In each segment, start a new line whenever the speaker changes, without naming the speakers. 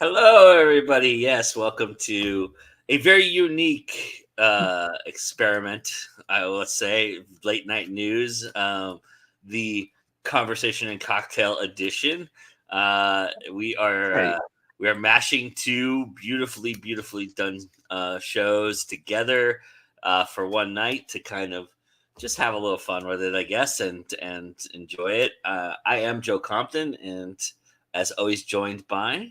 Hello, everybody. Yes, welcome to a very unique experiment. I will say, late night news, the conversation and cocktail edition. Uh, we are
Right.
uh, we are mashing two beautifully done shows together for one night to kind of just have a little fun with it, I guess, and enjoy it. I am Joe Compton, and as always, joined by.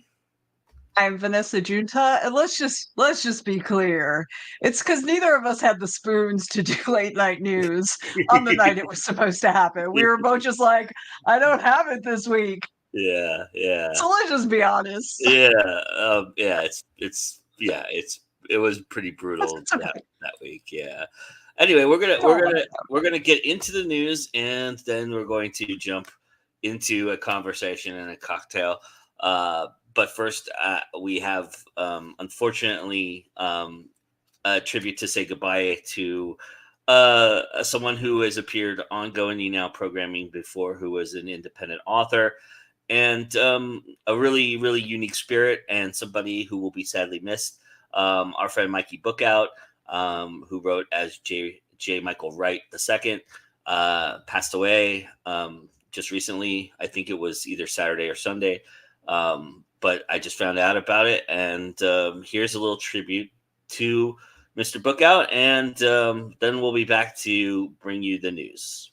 I'm Venessa Giunta, and let's just be clear. It's because neither of us had the spoons to do late night news on the night it was supposed to happen. We were both just like, I don't have it this week.
Yeah, yeah,
So let's just be honest.
yeah. It was pretty brutal
It's okay.
that week. Yeah. Anyway,
Don't let it
we're gonna get into the news, and then we're going to jump into a conversation and a cocktail. But first, we have unfortunately a tribute to say goodbye to someone who has appeared on Going Now programming before, who was an independent author and a really unique spirit, and somebody who will be sadly missed. Our friend Mikey Bookout, who wrote as J. Michael Wright II, passed away just recently. I think it was either Saturday or Sunday, but I just found out about it, and here's a little tribute to Mr. Bookout, and then we'll be back to bring you the news.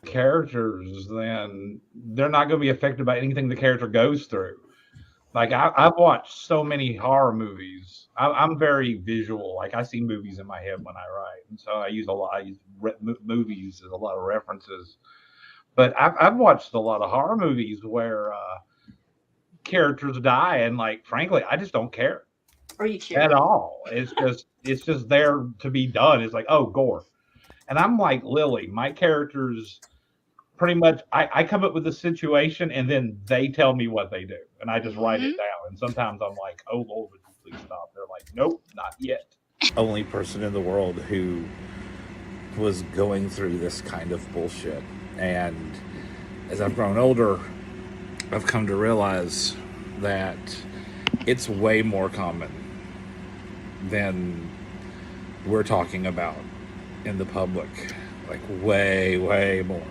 Characters, then they're not going to be affected by anything the character goes through. Like I've watched so many horror movies. I'm very visual. Like I see movies in my head when I write, and so I use a lot. I use movies as a lot of references. But I've watched a lot of horror movies where characters die, and like frankly, I just don't care
Are you
at
kidding?
all. It's just there to be done. It's like, oh, gore. And I'm like Lily. My characters pretty much I come up with a situation and then they tell me what they do. And I just write it down. And sometimes I'm like, oh Lord, would you please stop? They're like, nope, not yet.
Only person in the world who was going through this kind of bullshit. And as I've grown older, I've come to realize that it's way more common than we're talking about in the public. Like, way more.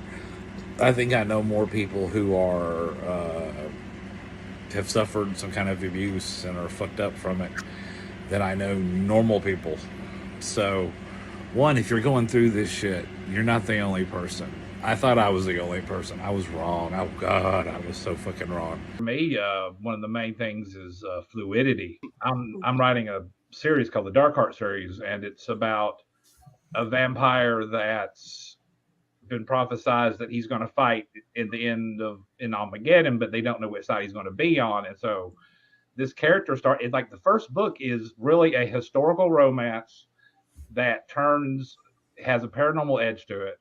I think I know more people who are have suffered some kind of abuse and are fucked up from it than I know normal people. So, one, if you're going through this shit, you're not the only person. I thought I was the only person. I was wrong. Oh God, I was so fucking wrong.
For me, one of the main things is fluidity. I'm writing a series called the Dark Heart series, and it's about a vampire that's been prophesized that he's going to fight in the end of in Armageddon, but they don't know which side he's going to be on. And so this character started like the first book is really a historical romance that has a paranormal edge to it.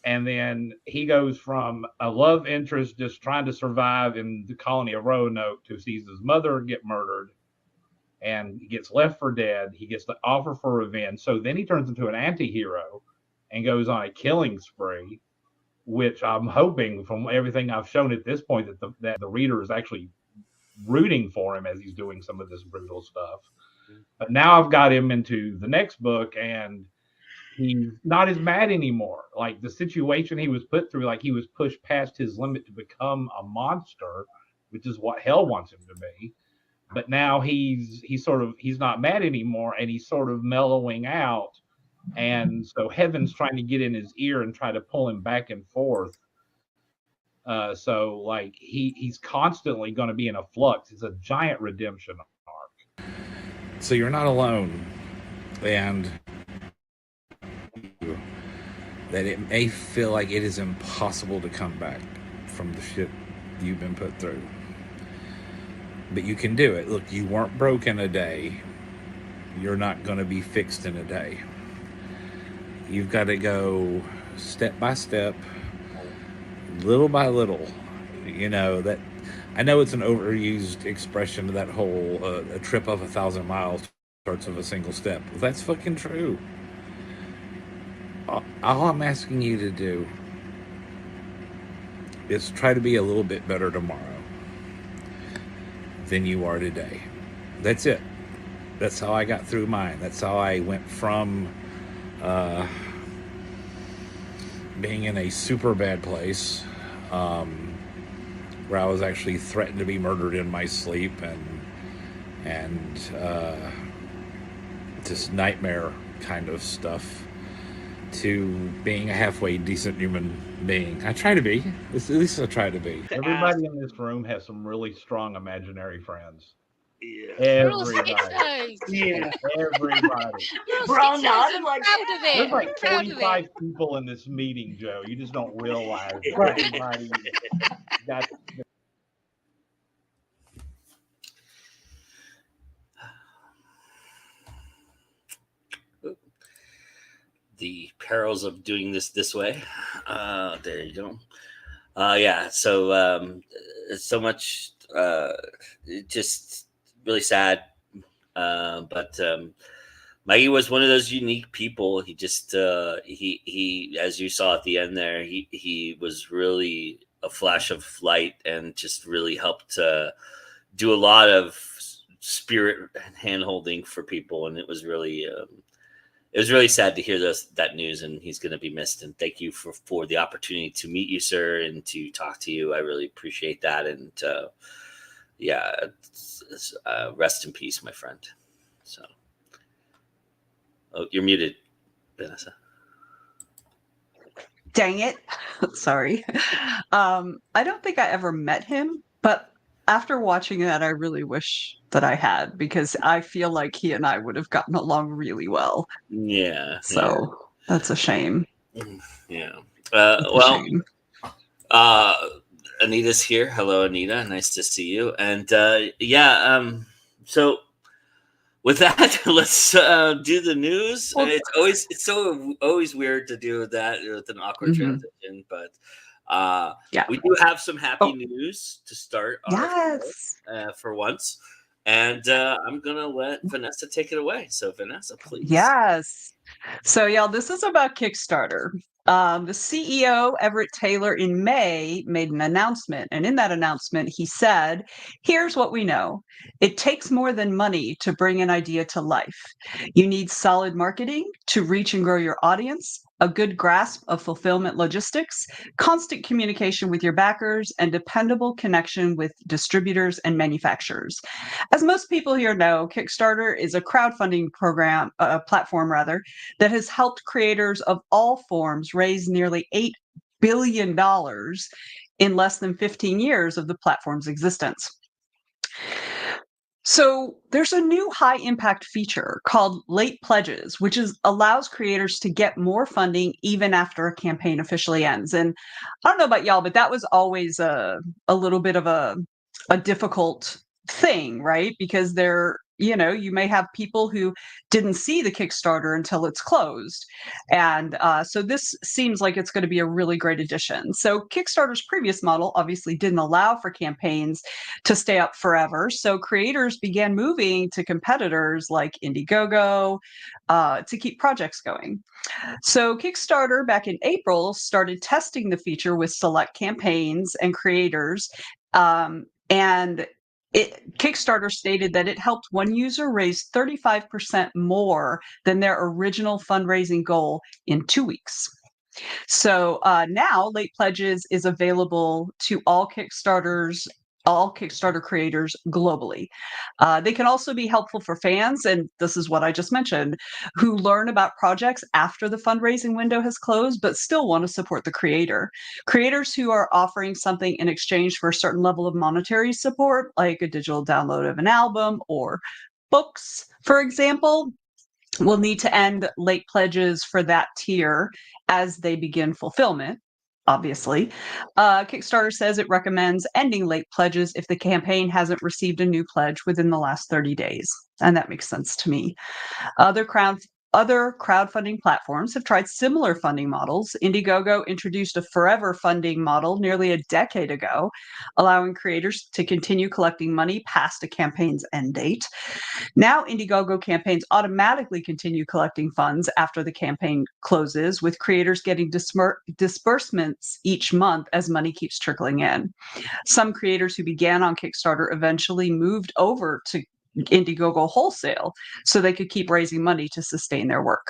And then he goes from a love interest just trying to survive in the colony of Roanoke to sees his mother get murdered and he gets left for dead. He gets the offer for revenge. So then he turns into an anti-hero and goes on a killing spree, which I'm hoping from everything I've shown at this point that the reader is actually rooting for him as he's doing some of this brutal stuff. But now I've got him into the next book and he's not as mad anymore. Like the situation he was put through, like he was pushed past his limit to become a monster, which is what hell wants him to be. But now he's not mad anymore and he's sort of mellowing out. And so heaven's trying to get in his ear and try to pull him back and forth. So like he's constantly going to be in a flux. It's a giant redemption arc.
So you're not alone, and that it may feel like it is impossible to come back from the shit you've been put through. But you can do it. Look, you weren't broke in a day. You're not going to be fixed in a day. You've got to go step by step, little by little. You know, that I know it's an overused expression, that whole a trip of 1,000 miles starts with a single step. Well, that's fucking true. All I'm asking you to do is try to be a little bit better tomorrow than you are today. That's it. That's how I got through mine. That's how I went from being in a super bad place, where I was actually threatened to be murdered in my sleep, and just nightmare kind of stuff, to being a halfway decent human being. I try to be. At least I try to be.
Everybody in this room has some really strong imaginary friends.
Yeah.
We're all stick
Everybody.
size.
Yeah.
Everybody.
We're all
Bro,
stick
no, I
size.
didn't
I'm
like
proud of it.
There's like
I'm proud of it.
45 people in this meeting, Joe. You just don't realize that
Right.
everybody got
The perils of doing this way. There you go. Yeah. So so much. Just really sad. But Mikey was one of those unique people. He just he as you saw at the end there, he was really a flash of light and just really helped do a lot of spirit hand holding for people, and it was really sad to hear that news, and he's going to be missed. And thank you for the opportunity to meet you, sir, and to talk to you. I really appreciate that. And yeah, rest in peace, my friend. So, oh, you're muted, Vanessa.
Dang it. Sorry. I don't think I ever met him, but after watching that, I really wish that I had, because I feel like he and I would have gotten along really well.
Yeah.
So that's a shame.
Yeah.
That's a
Well,
shame.
Anita's here. Hello, Anita. Nice to see you. And so with that, let's do the news.
Well,
It's always weird to do that with an awkward transition, but
yeah.
we do have some happy
Oh.
news to start our
Yes.
for once. And I'm gonna let Vanessa take it away. So Vanessa, please.
Yes. So, y'all, this is about Kickstarter. The CEO, Everett Taylor, in May made an announcement. And in that announcement, he said, here's what we know. It takes more than money to bring an idea to life. You need solid marketing to reach and grow your audience, a good grasp of fulfillment logistics, constant communication with your backers, and dependable connection with distributors and manufacturers. As most people here know, Kickstarter is a crowdfunding platform that has helped creators of all forms raise nearly $8 billion in less than 15 years of the platform's existence. So there's a new high impact feature called late pledges, which allows creators to get more funding even after a campaign officially ends. And I don't know about y'all, but that was always a little bit of a difficult thing, right? Because you may have people who didn't see the Kickstarter until it's closed. And so this seems like it's going to be a really great addition. So Kickstarter's previous model obviously didn't allow for campaigns to stay up forever. So creators began moving to competitors like Indiegogo to keep projects going. So Kickstarter back in April started testing the feature with select campaigns and creators. And Kickstarter stated that it helped one user raise 35% more than their original fundraising goal in 2 weeks. So now Late Pledges is available to all Kickstarter creators globally. They can also be helpful for fans, and this is what I just mentioned, who learn about projects after the fundraising window has closed, but still want to support the creator. Creators who are offering something in exchange for a certain level of monetary support, like a digital download of an album or books, for example, will need to end late pledges for that tier as they begin fulfillment. Obviously, Kickstarter says it recommends ending late pledges if the campaign hasn't received a new pledge within the last 30 days. And that makes sense to me. Other Other crowdfunding platforms have tried similar funding models. Indiegogo introduced a forever funding model nearly a decade ago, allowing creators to continue collecting money past a campaign's end date. Now, Indiegogo campaigns automatically continue collecting funds after the campaign closes, with creators getting disbursements each month as money keeps trickling in. Some creators who began on Kickstarter eventually moved over to Indiegogo wholesale so they could keep raising money to sustain their work.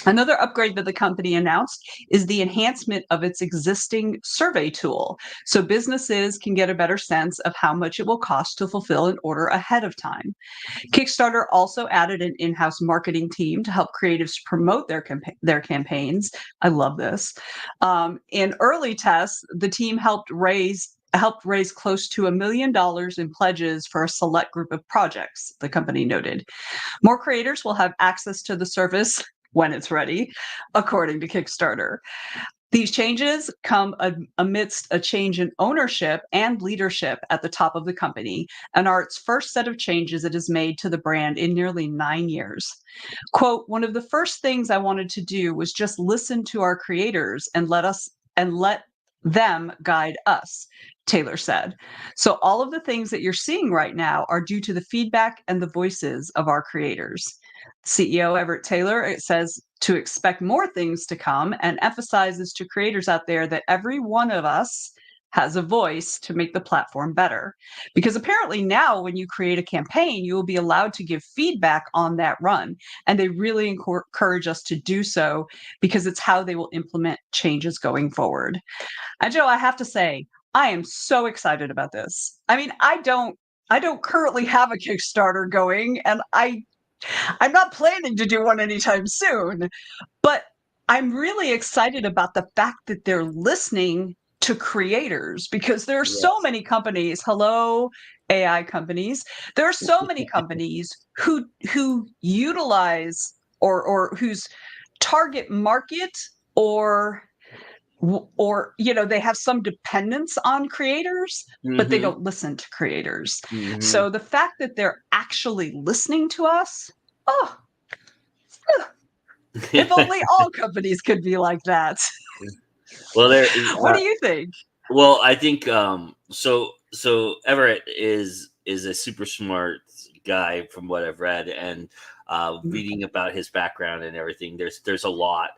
Another upgrade that the company announced is the enhancement of its existing survey tool, so businesses can get a better sense of how much it will cost to fulfill an order ahead of time. Kickstarter also added an in-house marketing team to help creatives promote their campaigns. I love this. In early tests, the team helped raise close to $1 million in pledges for a select group of projects, the company noted. More creators will have access to the service when it's ready, according to Kickstarter. These changes come amidst a change in ownership and leadership at the top of the company and are its first set of changes it has made to the brand in nearly 9 years. Quote, "One of the first things I wanted to do was just listen to our creators and let them guide us," Taylor said. "So all of the things that you're seeing right now are due to the feedback and the voices of our creators." CEO Everett Taylor says to expect more things to come and emphasizes to creators out there that every one of us has a voice to make the platform better. Because apparently now when you create a campaign, you will be allowed to give feedback on that run. And they really encourage us to do so because it's how they will implement changes going forward. And Joe, I have to say, I am so excited about this. I mean, I don't currently have a Kickstarter going, and I'm not planning to do one anytime soon, but I'm really excited about the fact that they're listening to creators, because there are so many companies, hello, AI companies, there are so many companies who utilize or whose target market or they have some dependence on creators, but they don't listen to creators. So the fact that they're actually listening to us, if only all companies could be like that.
Well,
what do you think?
Well, I think so Everett is a super smart guy from what I've read, and reading about his background and everything. There's a lot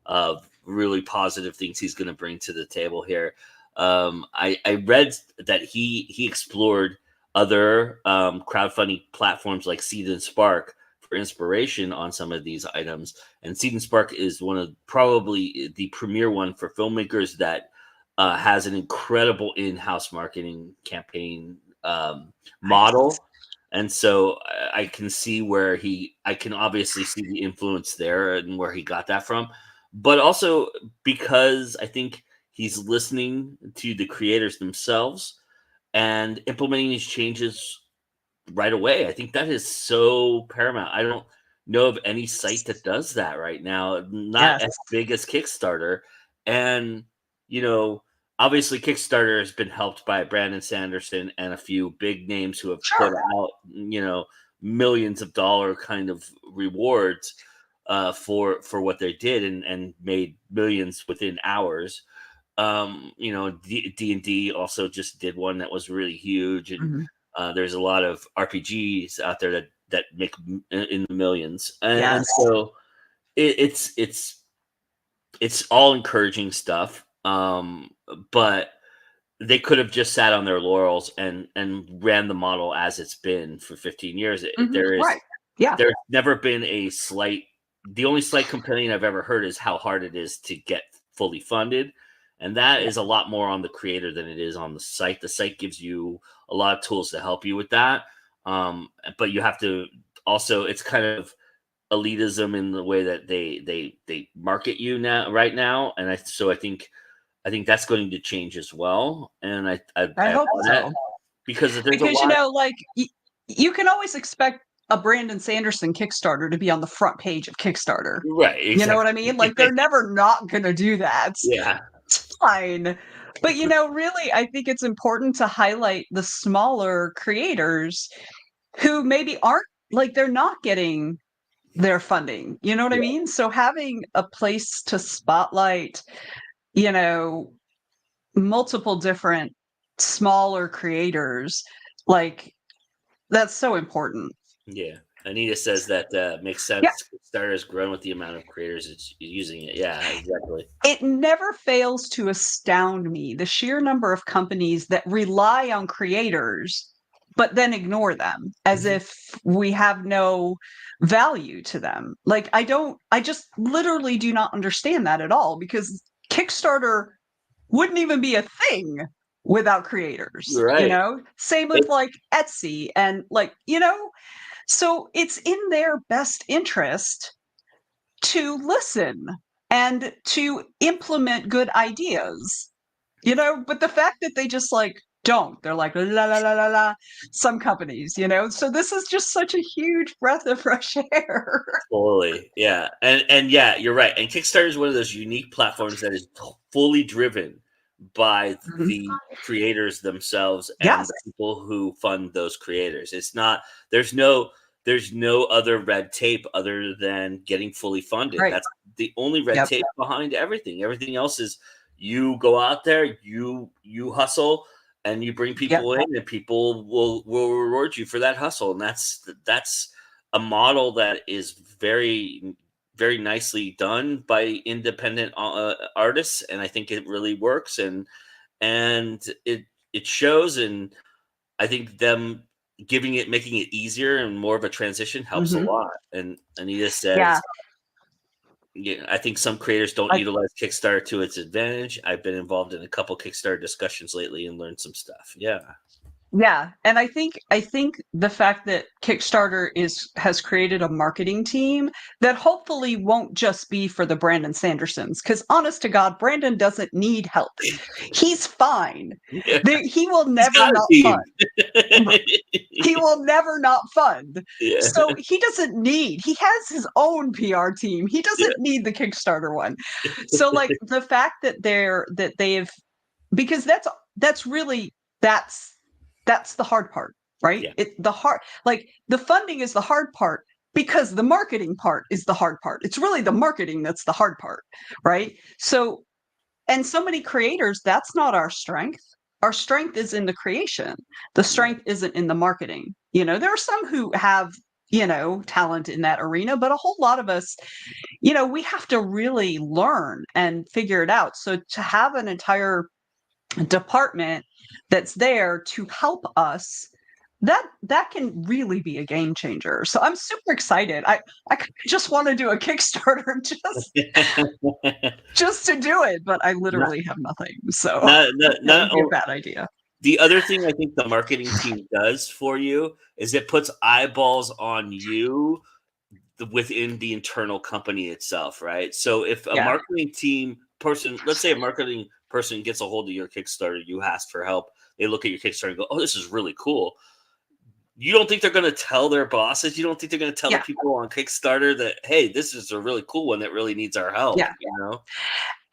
of really positive things he's going to bring to the table here. I read that he explored other crowdfunding platforms like Seed and Spark for inspiration on some of these items. And Seed and Spark is one of probably the premier one for filmmakers that has an incredible in-house marketing campaign model. And so I can see where I can obviously see the influence there and where he got that from. But also because I think he's listening to the creators themselves and implementing these changes right away. I think that is so paramount. I don't know of any site that does that right now, not as big as Kickstarter. And, obviously Kickstarter has been helped by Brandon Sanderson and a few big names who have put out, millions of dollar kind of rewards for what they did and made millions within hours. D&D also just did one that was really huge, and there's a lot of RPGs out there that make in the millions, and so it's all encouraging stuff. But they could have just sat on their laurels and ran the model as it's been for 15 years. There's never been the only slight complaint I've ever heard is how hard it is to get fully funded. And that is a lot more on the creator than it is on the site. The site gives you a lot of tools to help you with that. But you have to also, it's kind of elitism in the way that they market you right now. And so I think that's going to change as well. And I
hope so.
Because
you can always expect a Brandon Sanderson Kickstarter to be on the front page of Kickstarter.
Right. Exactly.
You know what I mean? Like, they're never not going to do that.
Yeah.
It's fine. But, really, I think it's important to highlight the smaller creators who maybe aren't, like, they're not getting their funding. You know what I mean? So having a place to spotlight, you know, multiple different smaller creators, like that's so important.
Yeah. Anita says that makes
Yeah.
sense. Kickstarter has grown with the amount of creators it's using it. Yeah, exactly.
It never fails to astound me the sheer number of companies that rely on creators but then ignore them as if we have no value to them. Like I just literally do not understand that at all, because Kickstarter wouldn't even be a thing without creators,
You're right.
Same with like Etsy and like, so it's in their best interest to listen and to implement good ideas, but the fact that they just like don't, they're like la la la la la, some companies, so this is just such a huge breath of fresh air.
Totally. Yeah. And yeah, you're right. And Kickstarter is one of those unique platforms that is fully driven by the creators themselves and
Yes.
the people who fund those creators. It's not there's no other red tape other than getting fully funded.
Right.
That's the only red tape behind everything. Everything else is you go out there, you hustle, and you bring people in, and people will reward you for that hustle. And that's a model that is very, very nicely done by independent artists, and I think it really works, and it shows. And I think them making it easier and more of a transition helps a lot. And Anita says, yeah, I think some creators don't utilize Kickstarter to its advantage. I've been involved in a couple Kickstarter discussions lately and learned some stuff. Yeah.
Yeah, and I think the fact that Kickstarter has created a marketing team that hopefully won't just be for the Brandon Sandersons, because honest to God, Brandon doesn't need help. He's fine.
Yeah.
He will never not fund. He will never not fund.
Yeah.
So he doesn't need. He has his own PR team. He doesn't need the Kickstarter one. So like the fact that they've, because that's really that's the hard part, right?
Yeah.
Like the funding is the hard part because the marketing part is the hard part. It's really the marketing that's the hard part, right? So, and so many creators, that's not our strength. Our strength is in the creation. The strength isn't in the marketing. There are some who have, talent in that arena, but a whole lot of us, we have to really learn and figure it out. So to have an entire department that's there to help us, that can really be a game changer. So I'm super excited. I just want to do a Kickstarter just to do it, but I literally have nothing. So
not
that would be a bad idea.
The other thing I think the marketing team does for you is it puts eyeballs on you within the internal company itself, right? So if a marketing team person, let's say a marketing person gets a hold of your Kickstarter, you ask for help, they look at your Kickstarter and go, oh, this is really cool. You don't think they're going to tell their bosses? You don't think they're going to tell the people on Kickstarter that, hey, this is a really cool one that really needs our help?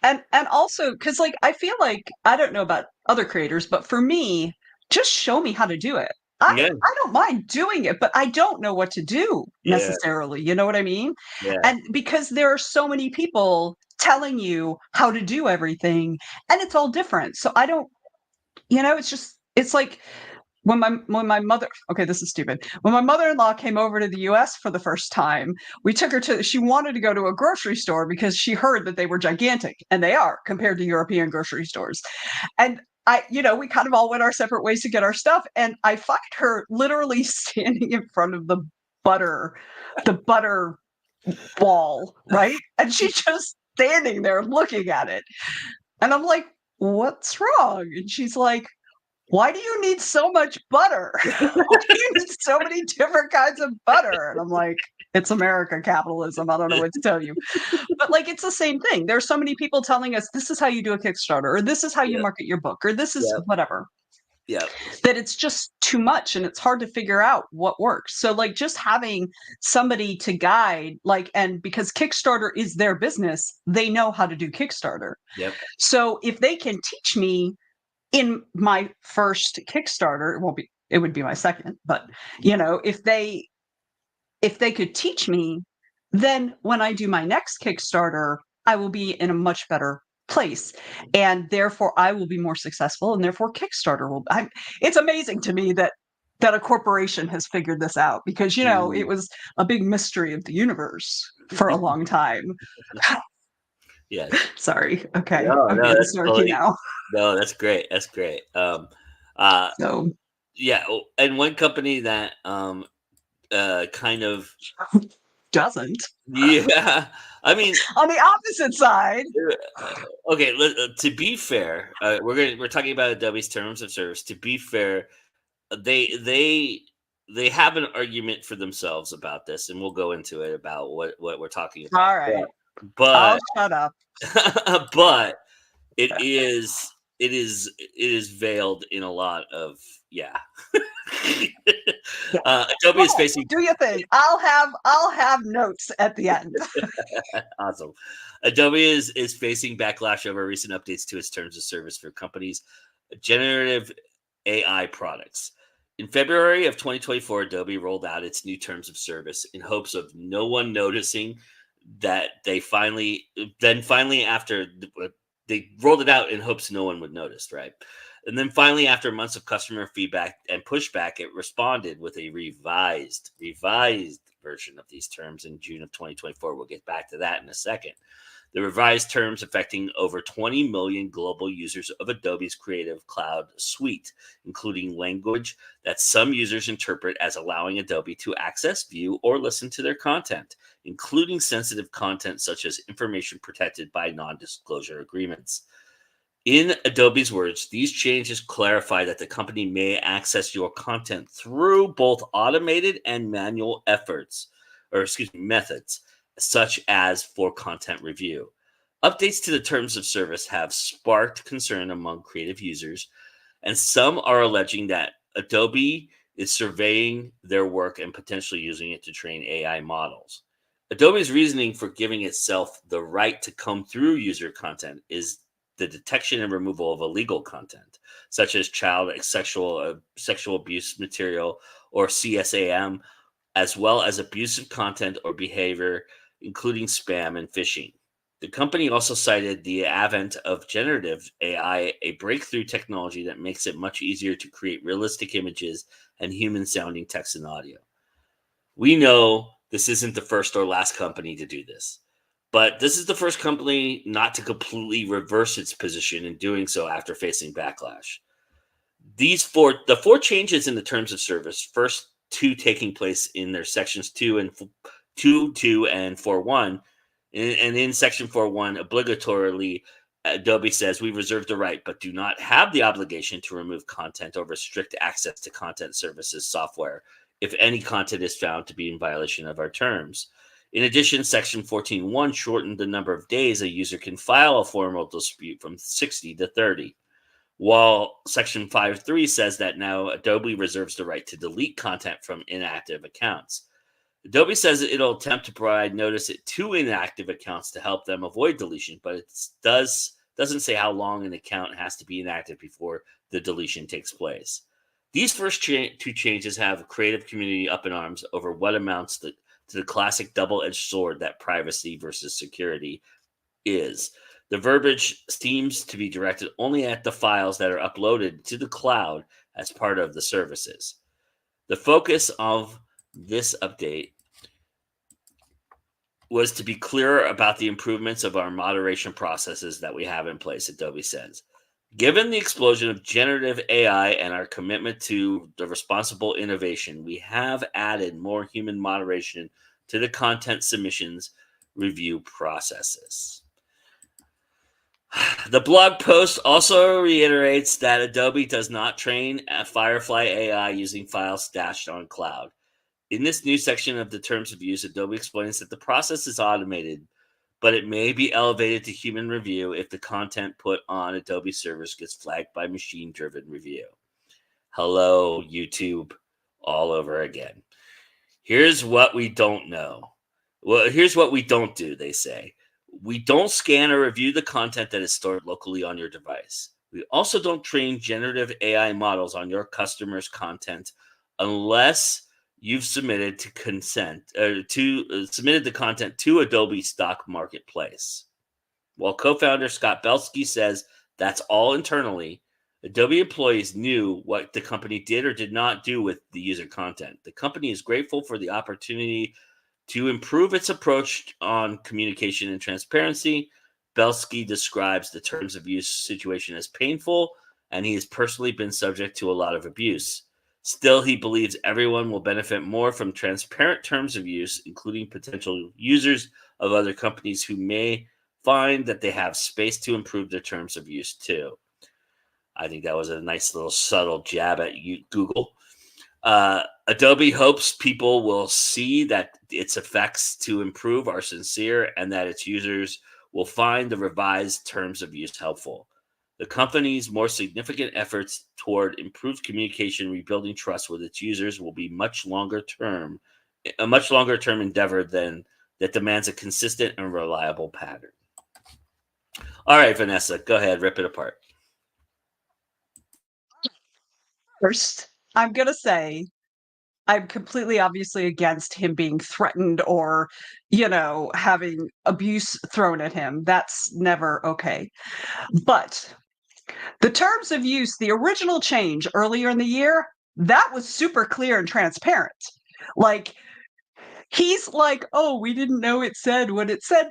And also, because like I feel like, I don't know about other creators, but for me, just show me how to do it. I don't mind doing it, but I don't know what to do necessarily. You know what I mean?
Yeah.
And because there are so many people telling you how to do everything, and it's all different. So I don't, it's like when my mother, okay, this is stupid. When my mother-in-law came over to the US for the first time, we took her she wanted to go to a grocery store because she heard that they were gigantic, and they are compared to European grocery stores. And we kind of all went our separate ways to get our stuff. And I find her literally standing in front of the butter wall, right? And she's just standing there looking at it. And I'm like, what's wrong? And she's like, why do you need so much butter? Why do you need so many different kinds of butter? And I'm like, it's America, capitalism. I don't know what to tell you. But like, it's the same thing. There are so many people telling us this is how you do a Kickstarter, or this is how you market your book, or this is whatever.
Yeah.
That it's just too much and it's hard to figure out what works. So like just having somebody to guide, like, and because Kickstarter is their business, they know how to do Kickstarter.
Yep.
So if they can teach me in my first Kickstarter, it would be my second, but if they could teach me then when I do my next Kickstarter, I will be in a much better place, and therefore I will be more successful, and therefore Kickstarter will. It's amazing to me that a corporation has figured this out, because it was a big mystery of the universe for a long time.
Yes.
Sorry. Okay.
No,
I'm
no,
getting
that's
snarky
totally
now.
no, that's great. That's great.
So
Yeah, and one company that kind of
doesn't.
yeah, I mean,
On the opposite side.
okay. To be fair, we're talking about Adobe's terms of service. To be fair, they have an argument for themselves about this, and we'll go into it about what we're talking about.
All right.
But
I'll shut up.
but it is veiled in a lot of Adobe is facing
Do you think I'll have notes at the end?
awesome. Adobe is facing backlash over recent updates to its terms of service for companies' generative AI products. In February of 2024, Adobe rolled out its new terms of service in hopes of no one noticing that finally after they rolled it out in hopes no one would notice, right? And then finally, after months of customer feedback and pushback, it responded with a revised version of these terms in June of 2024. We'll get back to that in a second. The revised terms affecting over 20 million global users of Adobe's Creative Cloud suite, including language that some users interpret as allowing Adobe to access, view, or listen to their content, including sensitive content such as information protected by non-disclosure agreements. In Adobe's words, these changes clarify that the company may access your content through both automated and manual methods, such as for content review. Updates to the terms of service have sparked concern among creative users, and some are alleging that Adobe is surveying their work and potentially using it to train AI models. Adobe's reasoning for giving itself the right to comb through user content is the detection and removal of illegal content, such as child sexual abuse material or CSAM, as well as abusive content or behavior, including spam and phishing. The company also cited the advent of generative AI, a breakthrough technology that makes it much easier to create realistic images and human-sounding text and audio. We know this isn't the first or last company to do this, but this is the first company not to completely reverse its position in doing so after facing backlash. The four changes in the terms of service, first two taking place in their sections 2 and 4.1, and in section 4.1, obligatorily, Adobe says we reserve the right but do not have the obligation to remove content or restrict access to content services software if any content is found to be in violation of our terms. In addition, Section 14.1 shortened the number of days a user can file a formal dispute from 60 to 30, while Section 5.3 says that now Adobe reserves the right to delete content from inactive accounts. Adobe says it'll attempt to provide notice to inactive accounts to help them avoid deletion, but it doesn't say how long an account has to be inactive before the deletion takes place. These first two changes have a creative community up in arms over what amounts to the classic double-edged sword that privacy versus security is. The verbiage seems to be directed only at the files that are uploaded to the cloud as part of the services. The focus of this update was to be clearer about the improvements of our moderation processes that we have in place, Adobe says. Given the explosion of generative AI and our commitment to the responsible innovation, we have added more human moderation to the content submissions review processes. The blog post also reiterates that Adobe does not train a Firefly AI using files stashed on cloud. In this new section of the terms of use, Adobe explains that the process is automated, but it may be elevated to human review if the content put on Adobe servers gets flagged by machine-driven review. Hello, YouTube, all over again. Here's what we don't know. Well, here's what we don't do, they say. We don't scan or review the content that is stored locally on your device. We also don't train generative AI models on your customers' content unless you've submitted to submitted the content to Adobe Stock Marketplace. While co-founder Scott Belsky says that's all internally, Adobe employees knew what the company did or did not do with the user content. The company is grateful for the opportunity to improve its approach on communication and transparency. Belsky describes the terms of use situation as painful, and he has personally been subject to a lot of abuse. Still, he believes everyone will benefit more from transparent terms of use, including potential users of other companies who may find that they have space to improve their terms of use too. I think that was a nice little subtle jab at Google. Adobe hopes people will see that its effects to improve are sincere and that its users will find the revised terms of use helpful. The company's more significant efforts toward improved communication, rebuilding trust with its users will be a much longer term endeavor than that demands a consistent and reliable pattern. All right, Venessa, go ahead, rip it apart.
First, I'm going to say I'm completely obviously against him being threatened or, having abuse thrown at him. That's never okay. But the terms of use, the original change earlier in the year, that was super clear and transparent. Like, he's like, oh, we didn't know it said what it said.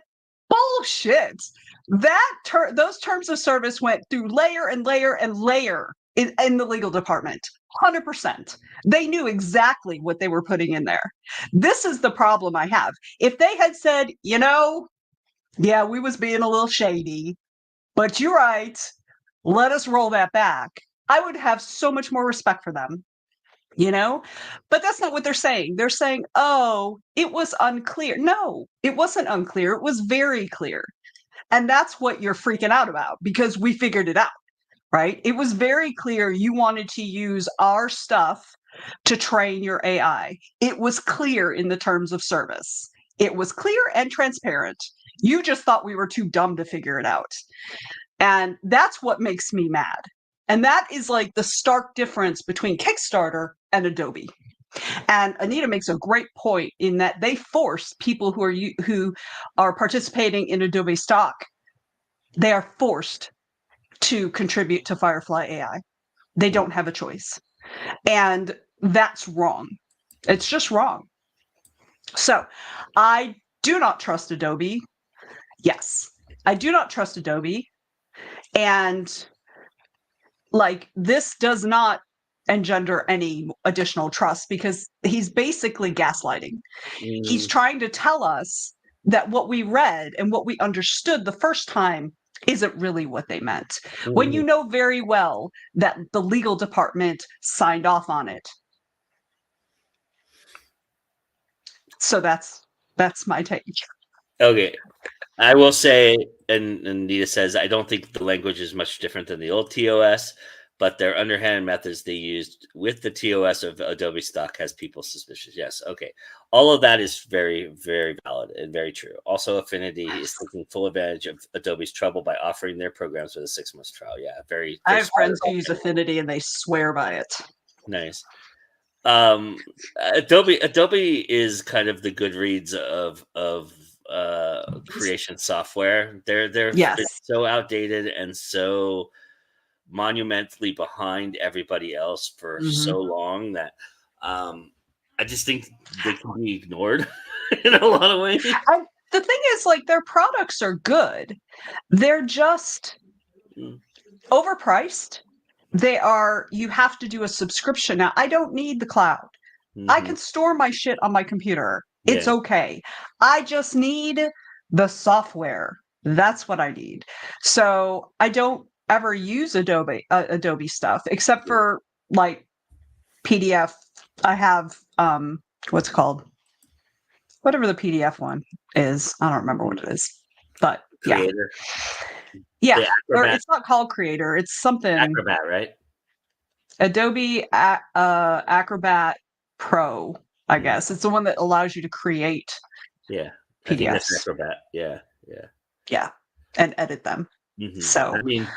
Bullshit. Those terms of service went through layer and layer and layer in the legal department. 100%. They knew exactly what they were putting in there. This is the problem I have. If they had said, yeah, we was being a little shady, but you're right, let us roll that back, I would have so much more respect for them. But that's not what they're saying. They're saying, oh, it was unclear. No, it wasn't unclear. It was very clear. And that's what you're freaking out about because we figured it out, right? It was very clear you wanted to use our stuff to train your AI. It was clear in the terms of service. It was clear and transparent. You just thought we were too dumb to figure it out. And that's what makes me mad. And that is like the stark difference between Kickstarter and Adobe. And Anita makes a great point in that they force people who are participating in Adobe stock. They are forced to contribute to Firefly AI. They don't have a choice. And that's wrong. It's just wrong. So I do not trust Adobe. Yes, I do not trust Adobe. And this does not engender any additional trust because he's basically gaslighting. He's trying to tell us that what we read and what we understood the first time isn't really what they meant. When you know very well that the legal department signed off on it. So that's my take.
Okay. I will say, and Nita says, I don't think the language is much different than the old TOS, but their underhanded methods they used with the TOS of Adobe stock has people suspicious. Yes. Okay. All of that is very, very valid and very true. Also, Affinity is taking full advantage of Adobe's trouble by offering their programs with a 6-month trial. Yeah.
I have friends who use Affinity and they swear by it.
Nice. Adobe is kind of the Goodreads of creation software. They're so outdated and so monumentally behind everybody else for so long that I just think they can be ignored in a lot of ways.
The thing is, their products are good. They're just overpriced. You have to do a subscription. Now, I don't need the cloud. I can store my shit on my computer. It's okay. I just need the software. That's what I need. So I don't ever use Adobe stuff except for PDF. I have what's it called? Whatever the PDF one is. I don't remember what it is. But
Creator.
Yeah. Or it's not called Creator. It's something
Acrobat, right?
Adobe Acrobat Pro, I guess. It's the one that allows you to create
PDFs.
I think
that's Acrobat. Yeah.
And edit them. So
I mean,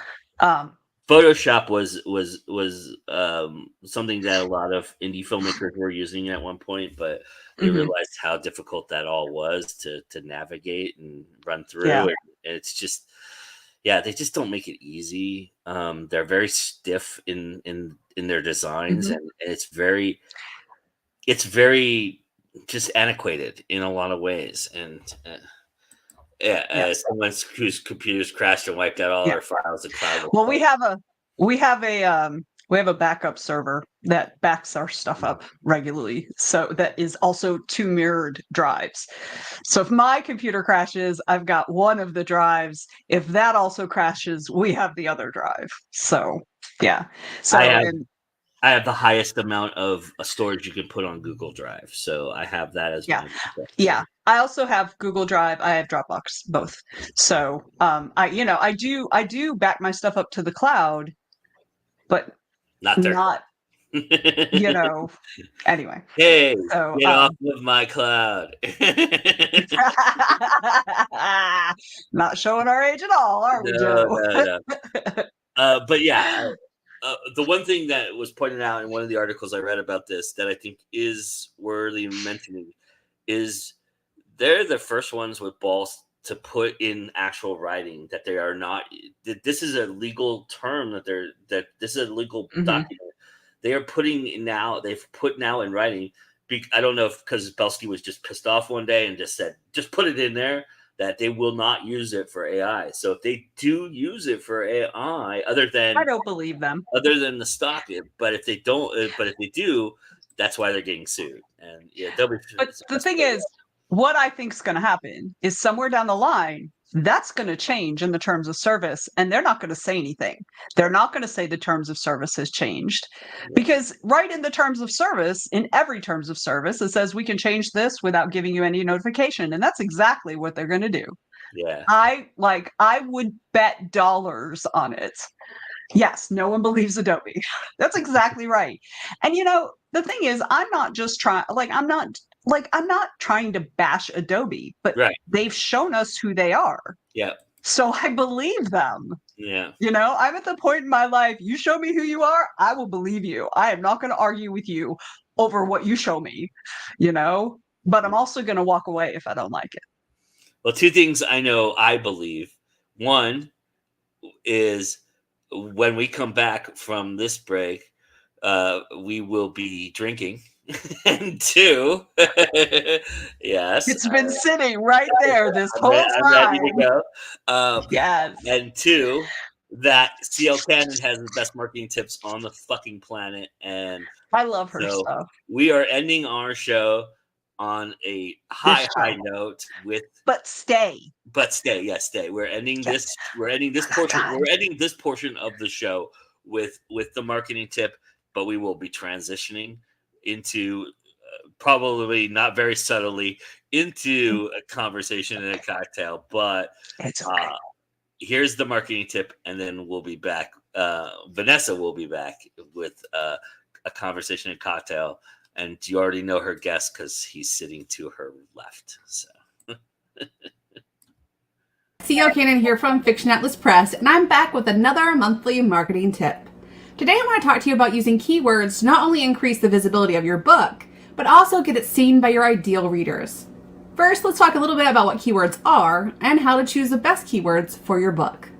Photoshop was something that a lot of indie filmmakers were using at one point, but they realized how difficult that all was to navigate and run through.
Yeah.
And it's just, they just don't make it easy. They're very stiff in their designs, and it's very just antiquated in a lot of ways. And someone whose computers crashed and wiped out all our files and cloud.
Well, we have a backup server that backs our stuff up regularly. So that is also 2 mirrored drives. So if my computer crashes, I've got one of the drives. If that also crashes, we have the other drive. So yeah. So
I have the highest amount of storage you can put on Google Drive. So I have that as well.
Yeah. I also have Google Drive. I have Dropbox, both. So I do back my stuff up to the cloud, but
not there.
Anyway.
Hey, so, get off of my cloud.
Not showing our age at all, are we, Joe?
No. But yeah, the one thing that was pointed out in one of the articles I read about this that I think is worthy of mentioning is they're the first ones with balls to put in actual writing that they are not. This is a legal term that this is a legal document. They are putting now. They've put now in writing. I don't know if because Belsky was just pissed off one day and just said, just put it in there that they will not use it for AI. So if they do use it for AI, I
don't believe them.
Other than the stock, but if they don't, but if they do, that's why they're getting sued. And they'll be.
But the thing is, what I think is going to happen is somewhere down the line, that's going to change in the terms of service, and they're not going to say anything. They're not going to say the terms of service has changed, because right in the terms of service, in every terms of service, it says we can change this without giving you any notification, and that's exactly what they're going to do.
Yeah,
I would bet dollars on it. Yes, no one believes Adobe. That's exactly right. And the thing is, I'm not trying to bash Adobe, but they've shown us who they are.
Yeah.
So I believe them.
Yeah.
I'm at the point in my life, you show me who you are, I will believe you. I am not going to argue with you over what you show me, but I'm also going to walk away if I don't like it.
Well, 2 things I believe. One is when we come back from this break, we will be drinking. And 2, yes,
it's been sitting right there this whole time.
I'm ready to go.
Yes.
And 2, that CL Cannon has the best marketing tips on the fucking planet, and
I love her stuff.
We are ending our show on a high note with.
But stay.
Yes, stay. We're ending this. We're ending this portion. We're ending this portion of the show with the marketing tip, but we will be transitioning into probably not very subtly into a conversation and a cocktail, but
it's okay.
Here's the marketing tip, and then we'll be back. Venessa will be back with a conversation and cocktail, and you already know her guest because he's sitting to her left. So
CL Cannon here from Fiction Atlas Press, and I'm back with another monthly marketing tip. Today I want to talk to you about using keywords to not only increase the visibility of your book, but also get it seen by your ideal readers. First, let's talk a little bit about what keywords are and how to choose the best keywords for your book.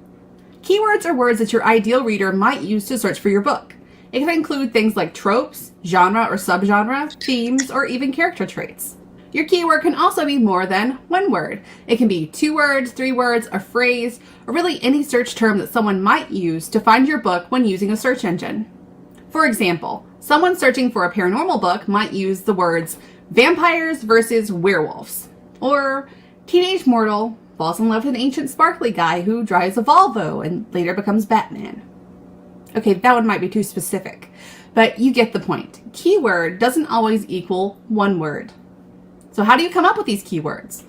Keywords are words that your ideal reader might use to search for your book. It can include things like tropes, genre or subgenre, themes, or even character traits. Your keyword can also be more than one word. It can be 2 words, 3 words, a phrase, or really any search term that someone might use to find your book when using a search engine. For example, someone searching for a paranormal book might use the words vampires versus werewolves, or teenage mortal falls in love with an ancient sparkly guy who drives a Volvo and later becomes Batman. Okay, that one might be too specific, but you get the point. Keyword doesn't always equal one word. So how do you come up with these keywords?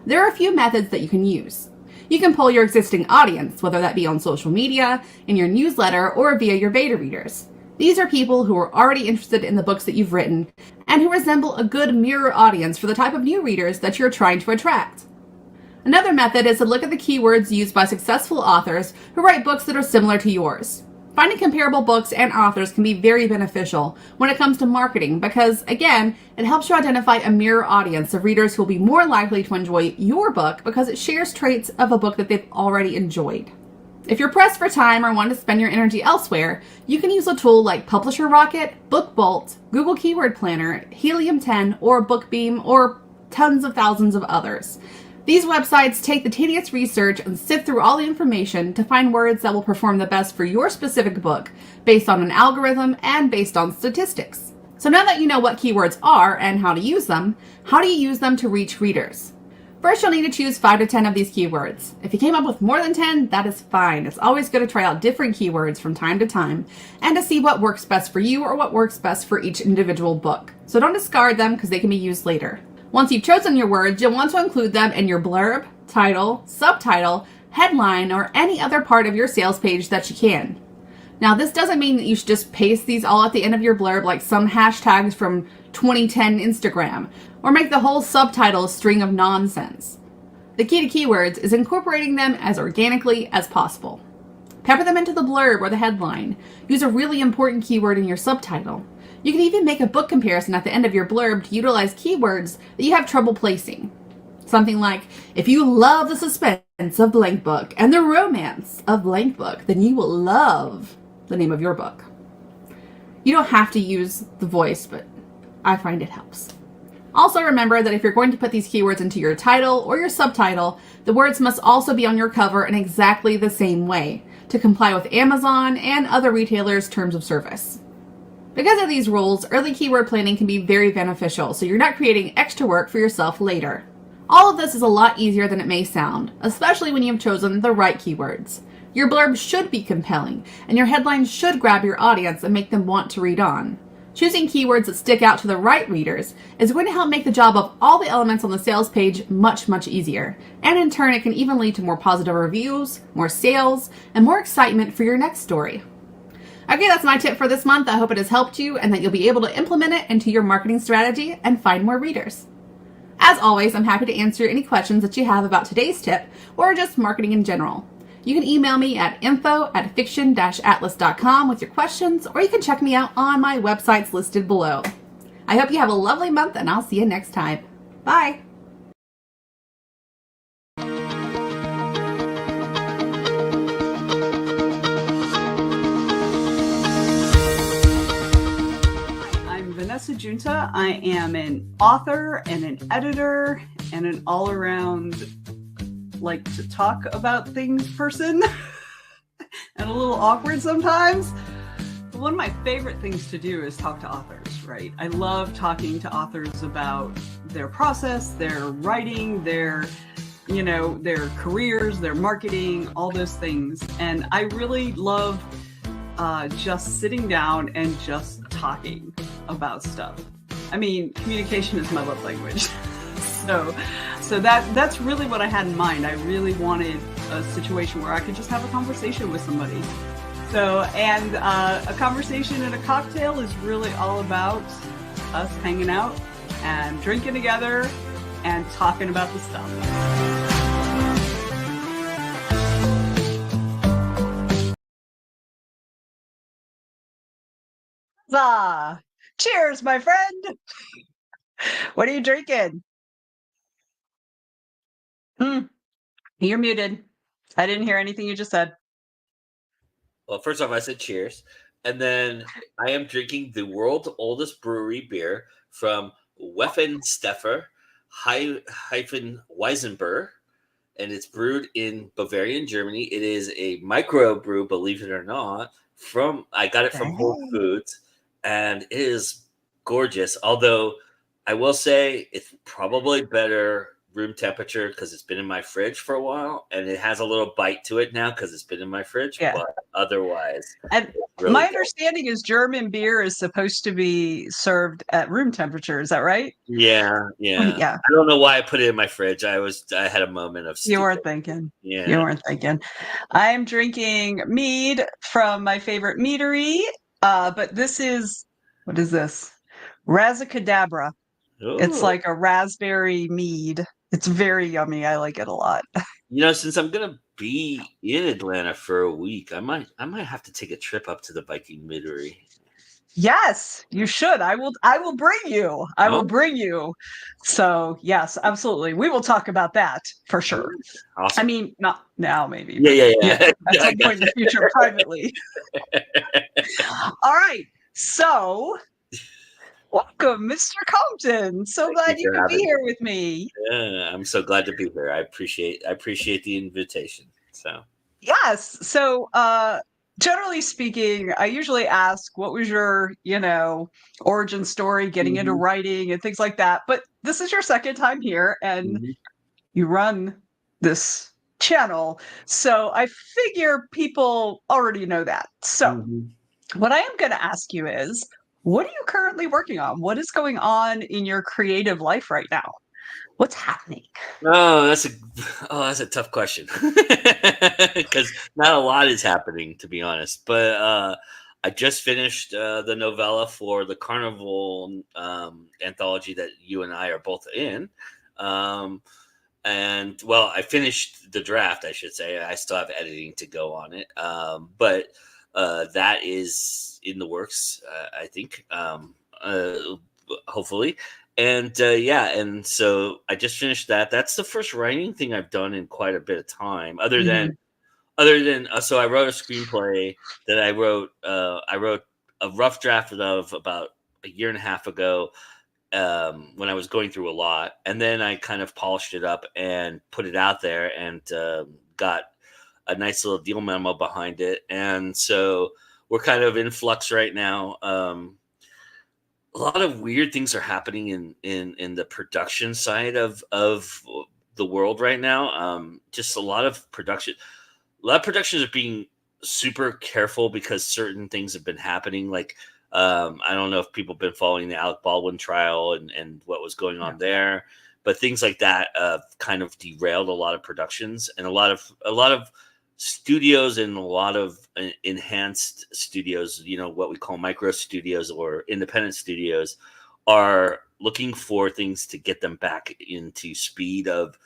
There are a few methods that you can use. You can poll your existing audience, whether that be on social media, in your newsletter, or via your beta readers. These are people who are already interested in the books that you've written and who resemble a good mirror audience for the type of new readers that you're trying to attract. Another method is to look at the keywords used by successful authors who write books that are similar to yours. Finding comparable books and authors can be very beneficial when it comes to marketing because, again, it helps you identify a mirror audience of readers who will be more likely to enjoy your book because it shares traits of a book that they've already enjoyed. If you're pressed for time or want to spend your energy elsewhere, you can use a tool like Publisher Rocket, BookBolt, Google Keyword Planner, Helium 10, or BookBeam, or tons of thousands of others. These websites take the tedious research and sift through all the information to find words that will perform the best for your specific book, based on an algorithm and based on statistics. So now that you know what keywords are and how to use them, how do you use them to reach readers? First, you'll need to choose 5 to 10 of these keywords. If you came up with more than 10, that is fine. It's always good to try out different keywords from time to time and to see what works best for you or what works best for each individual book. So don't discard them because they can be used later. Once you've chosen your words, you'll want to include them in your blurb, title, subtitle, headline, or any other part of your sales page that you can. Now, this doesn't mean that you should just paste these all at the end of your blurb like some hashtags from 2010 Instagram, or make the whole subtitle a string of nonsense. The key to keywords is incorporating them as organically as possible. Pepper them into the blurb or the headline. Use a really important keyword in your subtitle. You can even make a book comparison at the end of your blurb to utilize keywords that you have trouble placing. Something like, if you love the suspense of blank book and the romance of blank book, then you will love the name of your book. You don't have to use the voice, but I find it helps. Also remember that if you're going to put these keywords into your title or your subtitle, the words must also be on your cover in exactly the same way to comply with Amazon and other retailers' terms of service. Because of these rules, early keyword planning can be very beneficial, so you're not creating extra work for yourself later. All of this is a lot easier than it may sound, especially when you've chosen the right keywords. Your blurb should be compelling, and your headline should grab your audience and make them want to read on. Choosing keywords that stick out to the right readers is going to help make the job of all the elements on the sales page much, much easier. And in turn, it can even lead to more positive reviews, more sales, and more excitement for your next story. Okay, that's my tip for this month. I hope it has helped you and that you'll be able to implement it into your marketing strategy and find more readers. As always, I'm happy to answer any questions that you have about today's tip or just marketing in general. You can email me at info@fiction-atlas.com with your questions, or you can check me out on my websites listed below. I hope you have a lovely month, and I'll see you next time. Bye!
I'm Venessa Giunta. I am an author and an editor and an all-around like to talk about things person and a little awkward sometimes. But one of my favorite things to do is talk to authors, right? I love talking to authors about their process, their writing, their careers, their marketing, all those things. And I really love just sitting down and just talking about stuff. I mean, communication is my love language. So that's really what I had in mind. I really wanted a situation where I could just have a conversation with somebody. So, and a conversation and a cocktail is really all about us hanging out and drinking together and talking about the stuff. Huzzah! Cheers, my friend. What are you drinking? You're muted. I didn't hear anything you just said.
Well, first off, I said cheers. And then I am drinking the world's oldest brewery beer from Weffensteffer Weizenbier. And it's brewed in Bavarian, Germany. It is a micro brew, believe it or not. I got it from Whole Foods. And it is gorgeous. Although I will say it's probably better room temperature because it's been in my fridge for a while, and it has a little bite to it now because it's been in my fridge. Yeah. But otherwise,
and really my understanding is German beer is supposed to be served at room temperature. Is that right?
Yeah. I don't know why I put it in my fridge. I had a moment of
you weren't thinking.
Yeah,
you weren't thinking. I'm drinking mead from my favorite meadery, but this is what is this? Razzacadabra. Ooh. It's like a raspberry mead. It's very yummy. I like it a lot.
Since I'm gonna be in Atlanta for a week, I might have to take a trip up to the Viking Middery.
Yes, you should. I will bring you. I will
Oh,
bring you. So, yes, absolutely. We will talk about that for sure. I
awesome.
mean, not now maybe,
Yeah,
but
yeah,
yeah,
yeah.
at
I
some point in the future privately. All right. So, welcome, Mr. Compton. So
Thank you
glad you
for
could be
having
here with me.
me. Yeah, I'm so glad to be here. I appreciate the invitation. So,
Yes. So, generally speaking, I usually ask, what was your, origin story, getting into
Mhm,
writing and things like that. But this is your second time here, and
mhm,
you run this channel. So I figure people already know that. So
mhm.
what I am going to ask you is, what are you currently working on? What is going on in your creative life right now? What's happening?
Oh, that's a tough question because not a lot is happening, to be honest. But I just finished the novella for the Carnival anthology that you and I are both in. Um, and well, I finished the draft, I should say. I still have editing to go on it, but that is in the works, I think. Hopefully, and yeah, and so I just finished that. That's the first writing thing I've done in quite a bit of time,
Mhm.
other than so I wrote a screenplay that I wrote a rough draft of about a year and a half ago, when I was going through a lot, and then I kind of polished it up and put it out there, and got a nice little deal memo behind it, and so we're kind of in flux right now. A lot of weird things are happening in the production side of the world right now. Just a lot of productions are being super careful because certain things have been happening. Like, I don't know if people have been following the Alec Baldwin trial and what was going
Yeah.
on there, but things like that kind of derailed a lot of productions, and a lot of studios and a lot of enhanced studios, what we call micro studios or independent studios, are looking for things to get them back into speed of,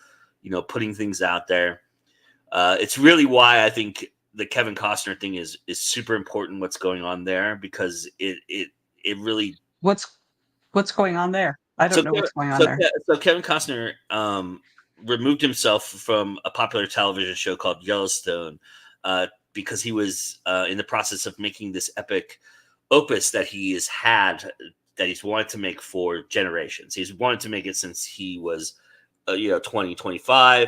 putting things out there. It's really why I think the Kevin Costner thing is super important. What's going on there, because it really.
What's going on there? I don't
So
know what's going on there.
Kevin Costner removed himself from a popular television show called Yellowstone, because he was in the process of making this epic opus that he's wanted to make for generations. He's wanted to make it since he was 20, 25,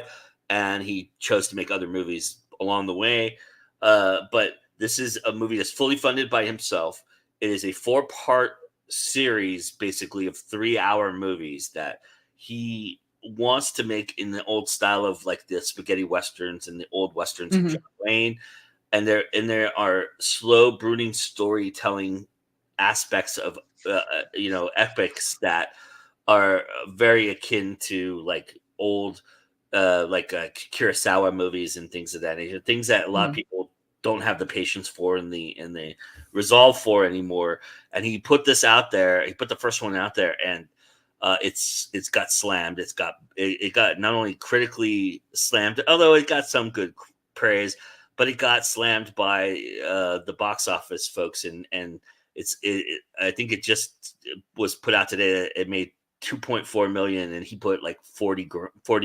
and he chose to make other movies along the way. But this is a movie that's fully funded by himself. It is a 4-part series, basically, of 3-hour movies that he wants to make in the old style of like the spaghetti westerns and the old westerns of
Mhm.
John Wayne. And there are slow, brooding storytelling aspects of epics that are very akin to like old Kurosawa movies and things of that nature. Things that a lot of
Mhm.
people don't have the patience for and the resolve for anymore. And he put this out there. He put the first one out there, and it's got slammed. It got not only critically slammed, although it got some good praise, but it got slammed by the box office folks, and I think it just was put out today that it made 2.4 million, and he put like 40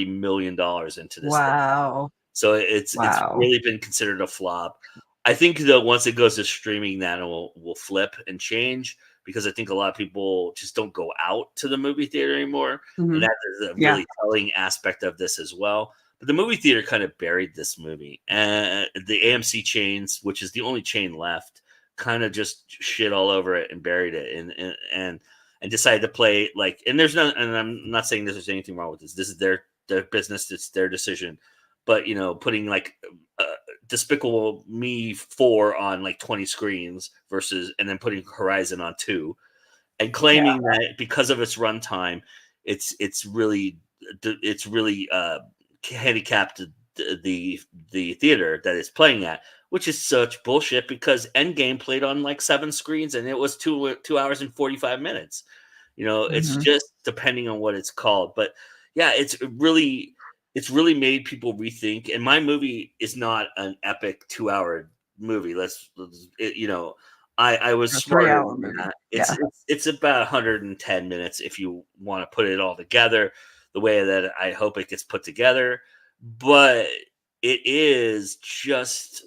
million dollars into this thing.
Wow.
So it's
Wow.
really been considered a flop. I think though once it goes to streaming, that will flip and change, because I think a lot of people just don't go out to the movie theater anymore, and
Mhm.
that is a
Yeah.
really telling aspect of this as well. But the movie theater kind of buried this movie, and the AMC chains, which is the only chain left, kind of just shit all over it and buried it, and decided to play like. And there's no, and I'm not saying there's anything wrong with this. This is their business. It's their decision. But putting like uh, Despicable Me 4 on like 20 screens versus, and then putting Horizon on 2, and
Yeah.
claiming that because of its runtime, it's really handicapped the theater that it's playing at, which is such bullshit, because Endgame played on like 7 screens and it was 2 hours and 45 minutes. It's
Mhm.
just depending on what it's called. But yeah, it's really made people rethink. And my movie is not an epic 2-hour movie. I was
A
smarter
3-hour
than
movie.
that.
Yeah.
It's about 110 minutes if you want to put it all together the way that I hope it gets put together. But it is just,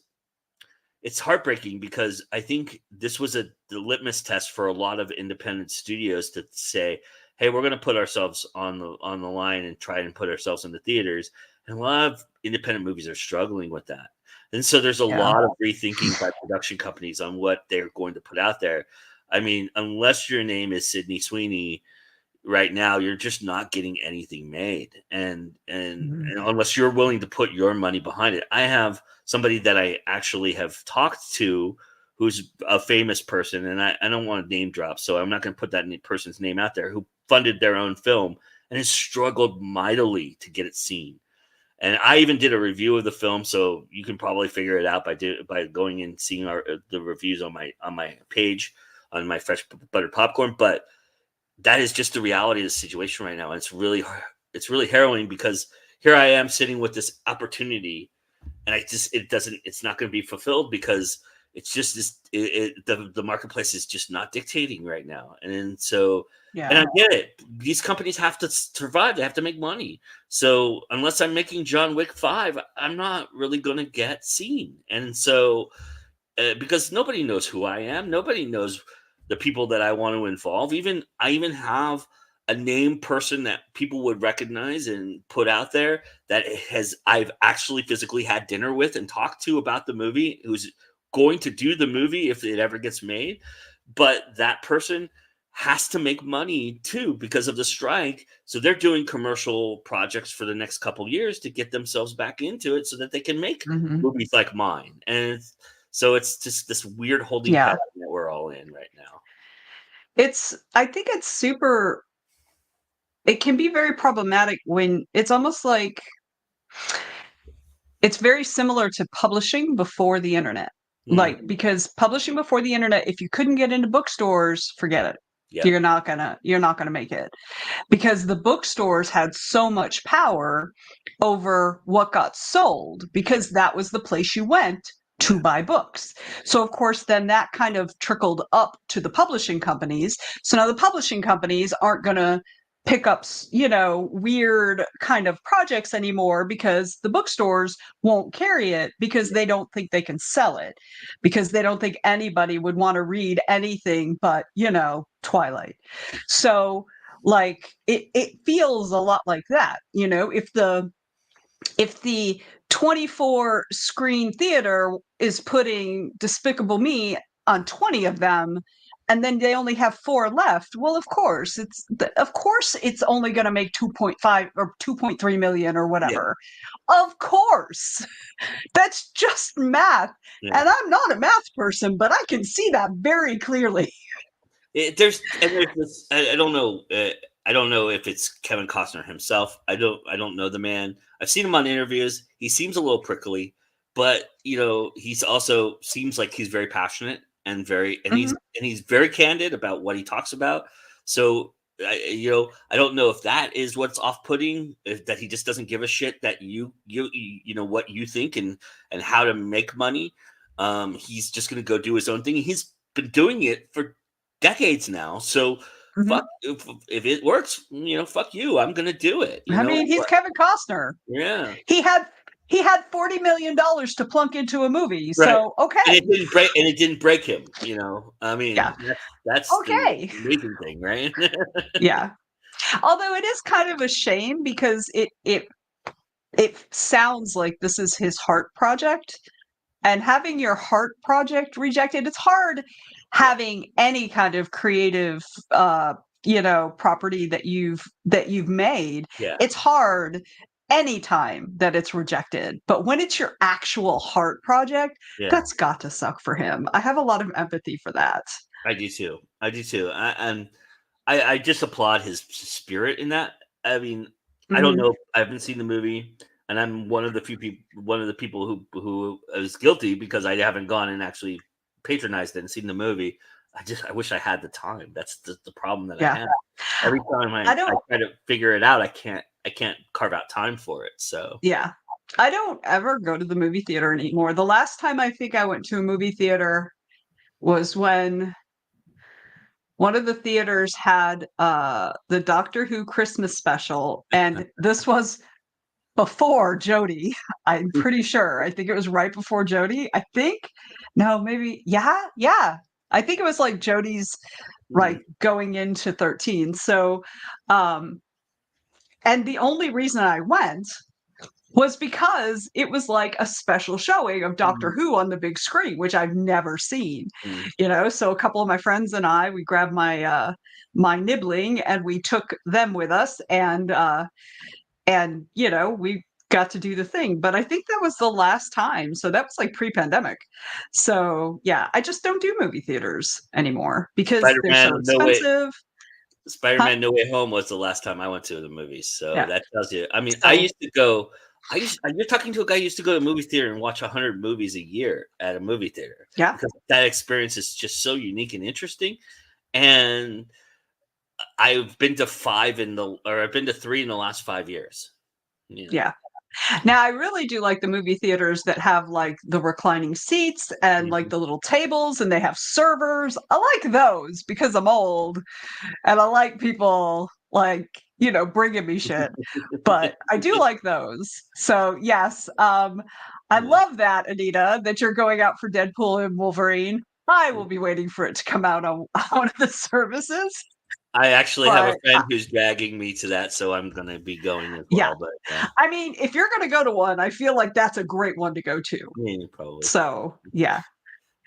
it's heartbreaking because I think this was the litmus test for a lot of independent studios to say, "Hey, we're going to put ourselves on the line and try and put ourselves in the theaters." And a lot of independent movies are struggling with that. And so there's a
Yeah.
lot of rethinking by production companies on what they're going to put out there. I mean, unless your name is Sydney Sweeney, right now you're just not getting anything made, and unless you're willing to put your money behind it. I have somebody that I actually have talked to who's a famous person, and I don't want to name drop, so I'm not going to put that person's name out there, who funded their own film and has struggled mightily to get it seen. And I even did a review of the film, so you can probably figure it out by going and seeing the reviews on my page on my Fresh Buttered Popcorn. But that is just the reality of the situation right now. And it's really harrowing because here I am sitting with this opportunity, and it's not going to be fulfilled because it's just the marketplace is just not dictating right now. And so, and I get it. These companies have to survive. They have to make money. So unless I'm making John Wick 5, I'm not really going to get seen. And so, because nobody knows who I am. Nobody knows the people that I want to involve. I even have a named person that people would recognize and put out there that I've actually physically had dinner with and talked to about the movie, who's going to do the movie if it ever gets made. But that person has to make money too because of the strike. So they're doing commercial projects for the next couple years to get themselves back into it so that they can make movies like mine. And so it's just this weird holding pattern that we're all in right now.
I think it's super, it can be very problematic when it's almost like it's very similar to publishing before the internet. Like, because publishing before the internet, if you couldn't get into bookstores, forget it.
Yeah.
You're not gonna make it, because the bookstores had so much power over what got sold, because that was the place you went to buy books. So of course then that kind of trickled up to the publishing companies. So now the publishing companies aren't going to pick up, weird kind of projects anymore, because the bookstores won't carry it, because they don't think they can sell it, because they don't think anybody would want to read anything but, Twilight. So like it feels a lot like that, if the 24 screen theater is putting Despicable Me on 20 of them, and then they only have 4 left, well, of course it's only going to make 2.5 or 2.3 million or whatever. Of course. That's just math. And I'm not a math person, but I can see that very clearly.
There's this, I don't know. I don't know if it's Kevin Costner himself. I don't know the man. I've seen him on interviews. He seems a little prickly, but he's also seems like he's very passionate and he's very candid about what he talks about. So I don't know if that is what's off-putting, that he just doesn't give a shit that you what you think and how to make money. He's just going to go do his own thing. He's been doing it for decades now. So fuck, if it works, fuck you. I'm gonna do it.
I mean, he's Kevin Costner.
Yeah.
He had $40 million to plunk into a movie. So okay.
And it didn't break him, I mean, that's
okay.
The amazing thing, right?
Yeah. Although it is kind of a shame, because it sounds like this is his heart project. And having your heart project rejected, it's hard having any kind of creative property that you've made. It's hard anytime that it's rejected. But when it's your actual heart project, that's got to suck for him. I have a lot of empathy for that.
I do too. I just applaud his spirit in that. I mean, I don't know. I haven't seen the movie. And I'm one of the people who is guilty, because I haven't gone and actually patronized it and seen the movie. I wish I had the time. That's the problem that I have. Every time I try to figure it out, I can't can't carve out time for it. So
Yeah. I don't ever go to the movie theater anymore. The last time I think I went to a movie theater was when one of the theaters had the Doctor Who Christmas special, and this was before Jodie. I'm pretty sure. I think it was right before Jodie. I think. No, maybe. Yeah. I think it was like Jodie's like going into 13. So, and the only reason I went was because it was like a special showing of Doctor Who on the big screen, which I've never seen. So a couple of my friends and I, we grabbed my nibbling and we took them with us, and we got to do the thing. But I think that was the last time. So that was like pre-pandemic. So yeah, I just don't do movie theaters anymore because they're so expensive.
Spider-Man No Way Home was the last time I went to the movies. So that tells you. I mean,
So-
I used to go. You're talking to a guy who used to go to a movie theater and watch 100 movies a year at a movie theater.
Yeah.
Because that experience is just so unique and interesting. And I've been to 3 in the last 5 years.
Yeah. Now, I really do like the movie theaters that have like the reclining seats and like the little tables, and they have servers. I like those because I'm old and I like people like, bringing me shit. But I do like those. So, yes, I love that, Anita, that you're going out for Deadpool and Wolverine. I will be waiting for it to come out on one of the services.
I actually have a friend who's dragging me to that, so I'm going to be going as well.
Yeah.
But yeah.
I mean, if you're going to go to one, I feel like that's a great one to go to.
Yeah, probably.
So, yeah.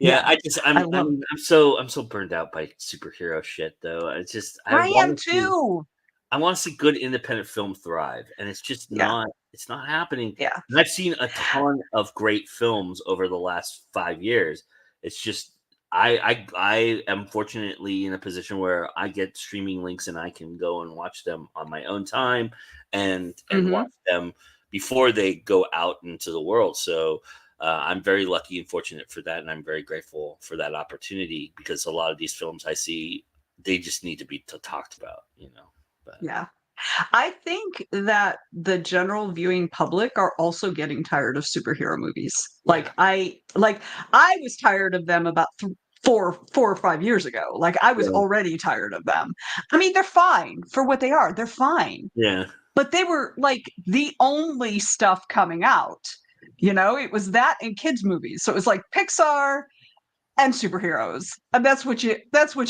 Yeah, I'm so burned out by superhero shit though. It's just
I am too.
I want to see good independent film thrive, and it's just not happening.
Yeah.
And I've seen a ton of great films over the last 5 years. It's just I am fortunately in a position where I get streaming links and I can go and watch them on my own time and watch them before they go out into the world. So I'm very lucky and fortunate for that, and I'm very grateful for that opportunity because a lot of these films I see, they just need to be talked about, But.
Yeah. I think that the general viewing public are also getting tired of superhero movies. Like I was tired of them about 4 or 5 years ago. Like I was already tired of them. I mean, they're fine for what they are. They're fine.
Yeah.
But they were like the only stuff coming out. It was that and kids movies. So it was like Pixar and superheroes. And that's what you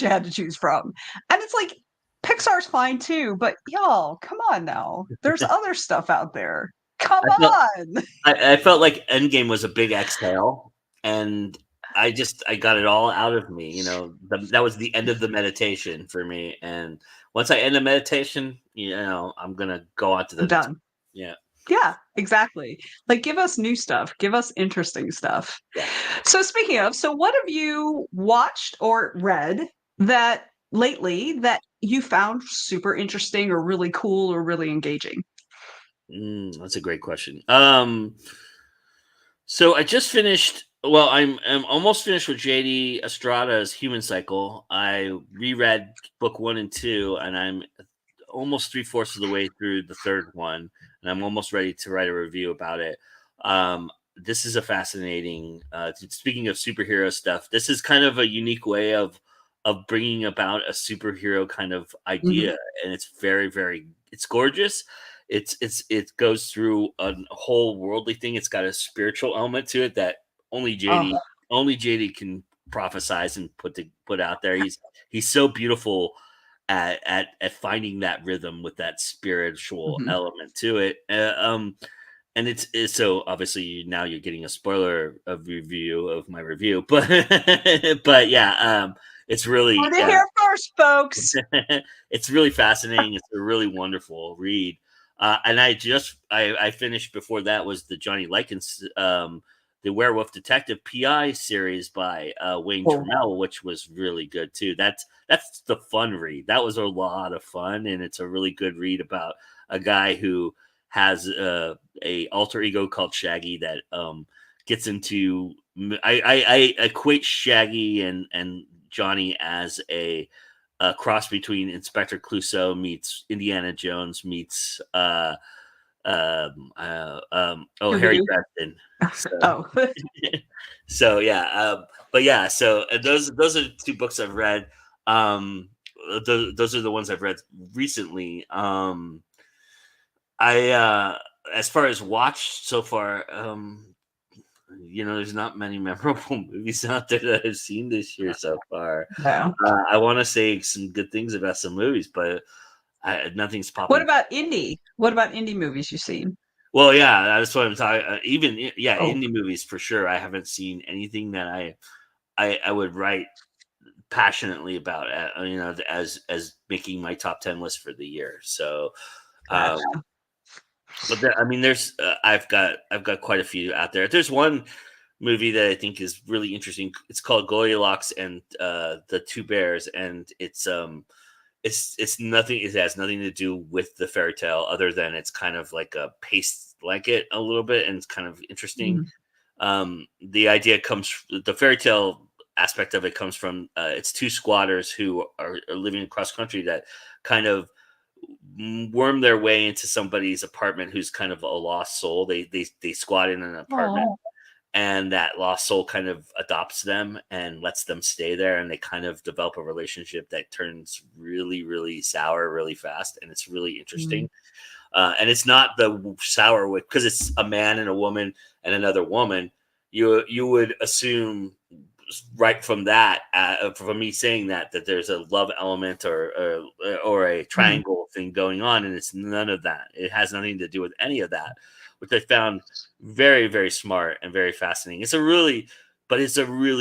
had to choose from. And it's like Pixar's fine too, but y'all, come on now. There's other stuff out there. Come on.
I felt like Endgame was a big exhale, and I got it all out of me. That was the end of the meditation for me. And once I end the meditation, I'm gonna go on to the
done.
Yeah.
Yeah, exactly. Like, give us new stuff. Give us interesting stuff. Yeah. So speaking of, what have you watched or read that lately that you found super interesting or really cool or really engaging?
That's a great question. So I just finished. Well, I'm almost finished with JD Estrada's Human Cycle. I reread book 1 and 2, and I'm almost 3/4 of the way through the third one, and I'm almost ready to write a review about it. This is a fascinating. Speaking of superhero stuff, this is kind of a unique way of bringing about a superhero kind of idea, and it's very, very. It's gorgeous. It goes through a whole worldly thing. It's got a spiritual element to it that only JD can prophesize and put out there. He's so beautiful at finding that rhythm with that spiritual element to it. And it's so obviously now you're getting a spoiler of review of my review, but yeah, it's really
here first, folks.
It's really fascinating. It's a really wonderful read. And I finished before that was the Johnny Likens, the Werewolf Detective PI series by Wayne Trammell, which was really good too. That's the fun read. That was a lot of fun, and it's a really good read about a guy who has a alter ego called Shaggy that gets into. I equate Shaggy and Johnny as a a cross between Inspector Clouseau meets Indiana Jones meets Harry
Scooby-Doo.
Preston. So,
Oh,
so yeah, but yeah, so those are the two books I've read. Those are the ones I've read recently. As far as watched so far, there's not many memorable movies out there that I've seen this year so far.
no.
I want to say some good things about some movies, but nothing's popping.
What about indie? What about indie movies you've seen?
Well, yeah, that's what I'm talking.
Oh.
Indie movies for sure. I haven't seen anything that I would write passionately about. As making my top 10 list for the year. So,
Gotcha.
but there's I've got quite a few out there. There's one movie that I think is really interesting. It's called Goldilocks and the Two Bears, and it's nothing. It has nothing to do with the fairy tale, other than it's kind of like a paste like it a little bit, and it's kind of interesting. The idea the fairy tale aspect of it comes from it's two squatters who are living across country that kind of worm their way into somebody's apartment who's kind of a lost soul. They squat in an apartment.
Oh.
And that lost soul kind of adopts them and lets them stay there. And they kind of develop a relationship that turns really, really sour really fast. And it's really interesting. And it's not the sour with, because it's a man and a woman and another woman. You would assume right from that, from me saying that there's a love element or a triangle thing going on. And it's none of that. It has nothing to do with any of that, which I found very, very smart and very fascinating. It's a really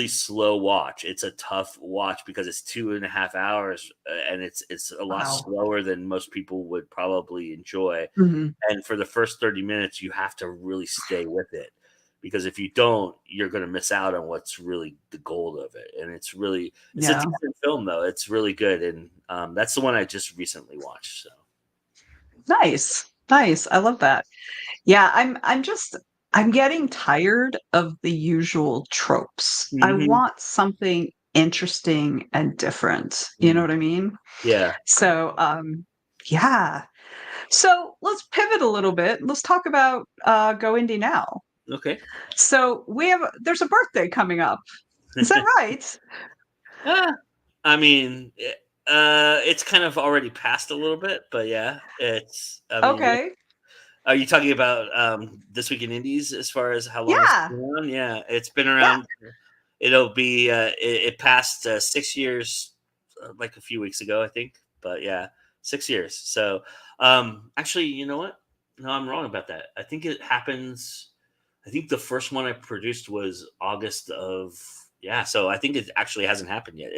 slow watch. It's a tough watch because it's 2.5 hours and it's a lot slower than most people would probably enjoy. And for the first 30 minutes, you have to really stay with it, because if you don't, you're going to miss out on what's really the gold of it. And it's a decent film though. It's really good. And that's the one I just recently watched. So
Nice. I love that. Yeah, I'm getting tired of the usual tropes. I want something interesting and different. You know what I mean?
Yeah.
So, yeah. So let's pivot a little bit. Let's talk about Go Indie Now.
Okay.
So there's a birthday coming up. Is that right?
I mean, it's kind of already passed a little bit, but yeah,
Okay.
Are you talking about This Week in Indies as far as how long it's been around? Yeah, it's been around. Yeah. It'll be it passed 6 years like a few weeks ago, I think. But yeah, 6 years. So actually, you know what? No, I'm wrong about that. I think it happens. I think the first one I produced was August of. Yeah, so I think it actually hasn't happened yet.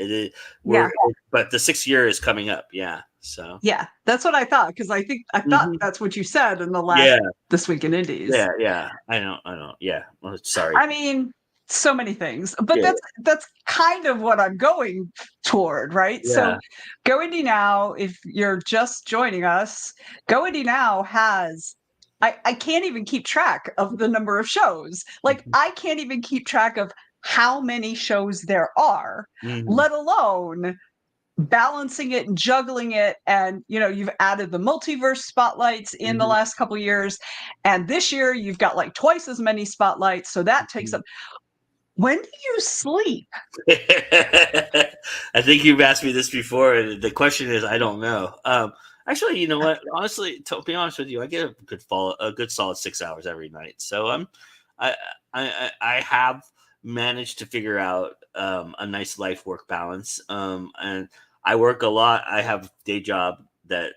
But the 6 year is coming up. Yeah, so
yeah, that's what I thought, because I thought that's what you said in the last This Week in Indies.
Yeah, I know. Yeah, well, sorry.
I mean, so many things, but that's kind of what I'm going toward, right?
Yeah.
So, Go Indie Now, if you're just joining us, Go Indie Now has. I can't even keep track of the number of shows. Like, I can't even keep track of how many shows there are, let alone balancing it and juggling it. And you've added the multiverse spotlights in the last couple of years, and this year you've got like twice as many spotlights, so that takes up. When do you sleep?
I think you've asked me this before, and the question is, I don't know. Actually, you know what? Honestly, to be honest with you, I get a good solid 6 hours every night. So I have managed to figure out a nice life work balance. And I work a lot. I have a day job that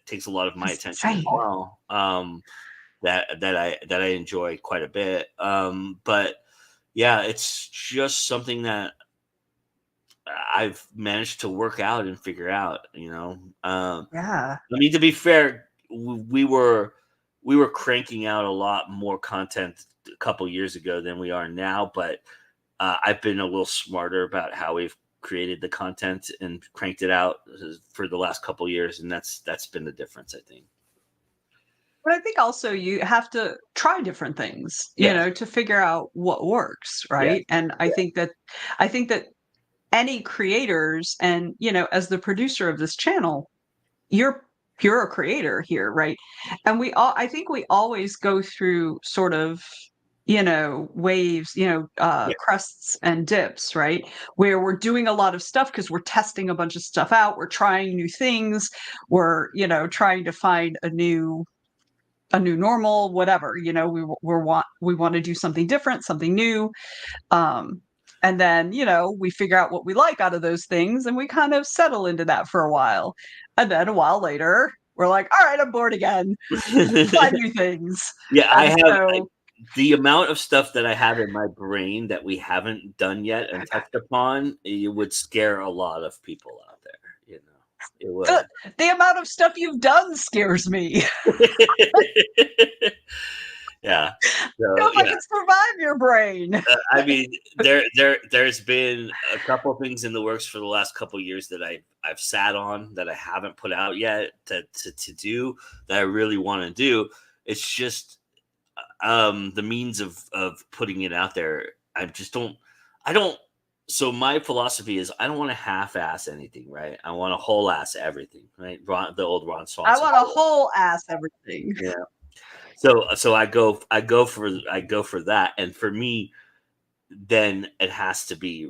takes a lot of my attention as well. That I enjoy quite a bit. But yeah, it's just something that I've managed to work out and figure out, I mean, to be fair, we were cranking out a lot more content a couple years ago than we are now, but I've been a little smarter about how we've created the content and cranked it out for the last couple years, and that's been the difference, I think.
But I think also you have to try different things, to figure out what works, right? And I think that any creators, and as the producer of this channel, you're a creator here, right? And I think we always go through sort of waves,
Yeah.
crests and dips, right? Where we're doing a lot of stuff because we're testing a bunch of stuff out, we're trying new things, we're trying to find a new normal, whatever. We want to do something different, something new. And then, we figure out what we like out of those things, and we kind of settle into that for a while. And then a while later, we're like, all right, I'm bored again. Find new things.
Yeah, I
And
have the amount of stuff that I have in my brain that we haven't done yet and touched upon. It would scare a lot of people out there. It would.
The amount of stuff you've done scares me.
Yeah. So,
I can survive your brain.
I mean, there's been a couple of things in the works for the last couple of years that I've sat on that I haven't put out yet to do that I really want to do. It's just the means of putting it out there. I don't. So my philosophy is I don't want to half-ass anything, right? I want to whole-ass everything, right? The old Ron Swanson.
I want to whole-ass everything.
Yeah. So I go for that, and for me, then especially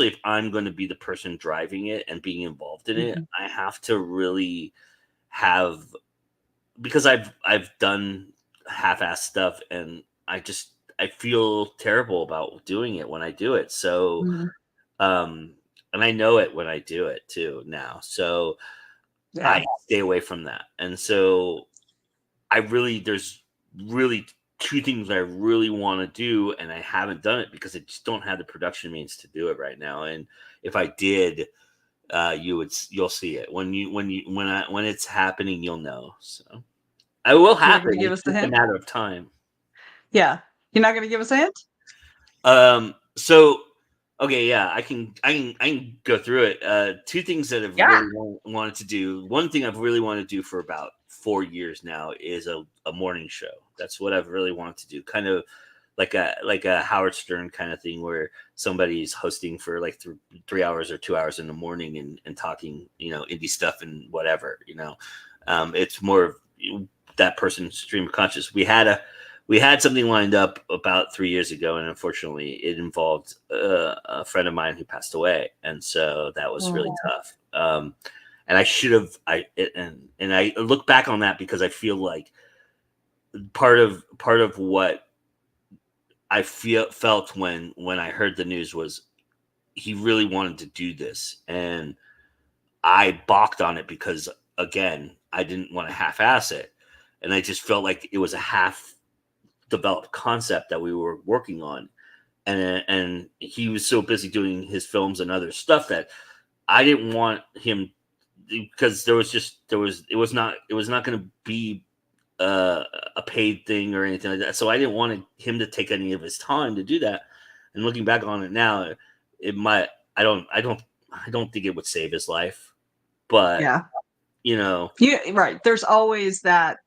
if I'm going to be the person driving it and being involved in it, I have to really have, because I've done half-ass stuff, and I feel terrible about doing it when I do it. So, and I know it when I do it too now. So I stay away from that. And so there's really two things I really want to do, and I haven't done it because I just don't have the production means to do it right now. And if I did, you'll see it when it's happening. You'll know. So I will happen.
Give us
it's a matter of time.
Yeah, you're not going to give us a hint.
So okay, yeah, I can go through it. Two things that I've really wanted to do. One thing I've really wanted to do for about 4 years now is a morning show. That's what I've really wanted to do. Kind of like a Howard Stern kind of thing, where somebody's hosting for like 3 hours or 2 hours in the morning and talking, indie stuff and whatever. It's more of that person's stream of conscious. We had something lined up about 3 years ago, and unfortunately, it involved a friend of mine who passed away, and so that was really tough. And I should have. I look back on that because I feel like part of what I felt when I heard the news was he really wanted to do this, and I balked on it because, again, I didn't want to half-ass it, and I just felt like it was a half-developed concept that we were working on, and he was so busy doing his films and other stuff that I didn't want him, because it was not going to be a paid thing or anything like that. So I didn't want him to take any of his time to do that. And looking back on it now, I don't think it would save his life, but
right. There's always that.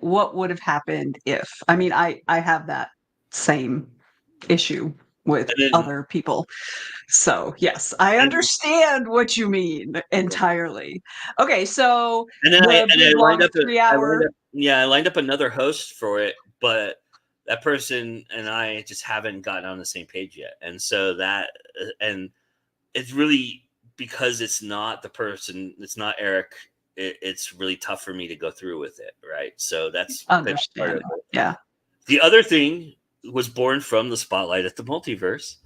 What would have happened if? I mean, I have that same issue with other people. So yes, I understand what you mean entirely. Okay, so
I lined up another host for it, but that person and I just haven't gotten on the same page yet, and so and it's really because it's not the person, it's not Eric. It's really tough for me to go through with it, right? So that's part of it.
Yeah.
The other thing was born from the spotlight at the multiverse.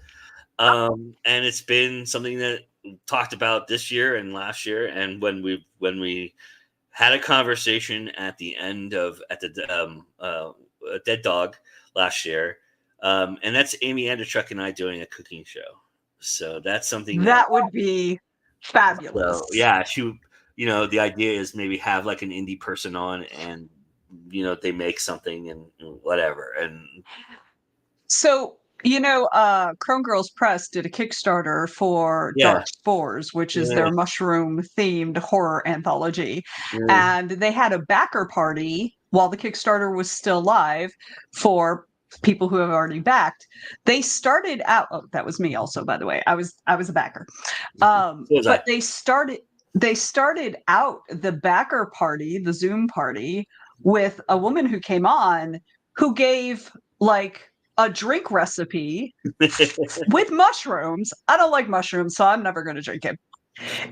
And it's been something that we talked about this year and last year. And when we had a conversation at the Dead Dog last year, and that's Amy Anderchuk and I doing a cooking show. So that's something
that would be fabulous.
So, yeah, the idea is maybe have like an indie person on, and they make something and whatever. And
so Chrome Girls Press did a Kickstarter for Dark Spores, which is their mushroom themed horror anthology. And they had a backer party while the Kickstarter was still live for people who have already backed, they started out. Oh, that was me also, by the way. I was a backer. But they started out the backer party, the Zoom party, with a woman who came on who gave like a drink recipe with mushrooms. I don't like mushrooms, so I'm never going to drink it.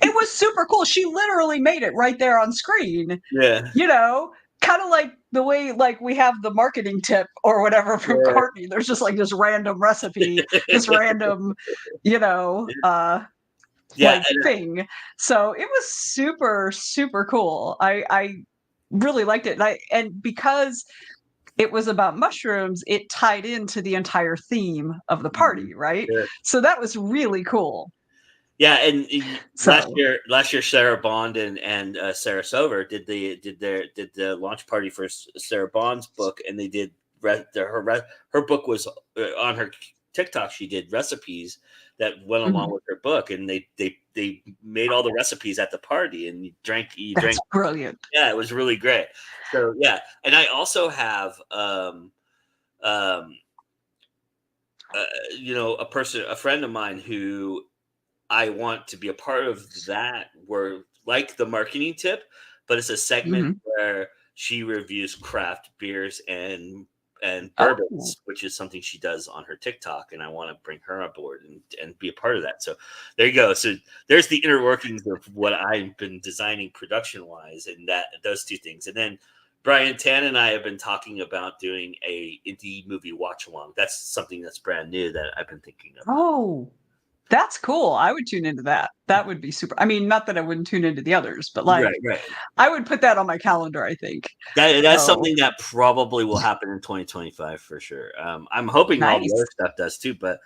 It was super cool. She literally made it right there on screen.
Yeah.
You know, kind of like the way like we have the marketing tip or whatever from Courtney. There's just like this random recipe, this random, thing. So it was super, super cool. I really liked it. And because it was about mushrooms, it tied into the entire theme of the party, right?
Sure.
So that was really cool.
Yeah, and last year Sarah Bond and Sarah Silver did the launch party for Sarah Bond's book, and they did her book was on her TikTok. She did recipes that went along with her book, and they made all the recipes at the party, and you drank.
That's brilliant.
Yeah, it was really great. So yeah, and I also have a friend of mine who I want to be a part of that, where like the marketing tip, but it's a segment where she reviews craft beers and bourbons, which is something she does on her TikTok, and I want to bring her on board and be a part of that. So there you go. So there's the inner workings of what I've been designing production wise, and those two things. And then Brian Tan and I have been talking about doing a indie movie watch along. That's something that's brand new that I've been thinking of.
Oh, that's cool. I would tune into that. That would be super. I mean, not that I wouldn't tune into the others, but like,
right.
I would put that on my calendar, I think.
That's something that probably will happen in 2025 for sure. I'm hoping all the other stuff does too, but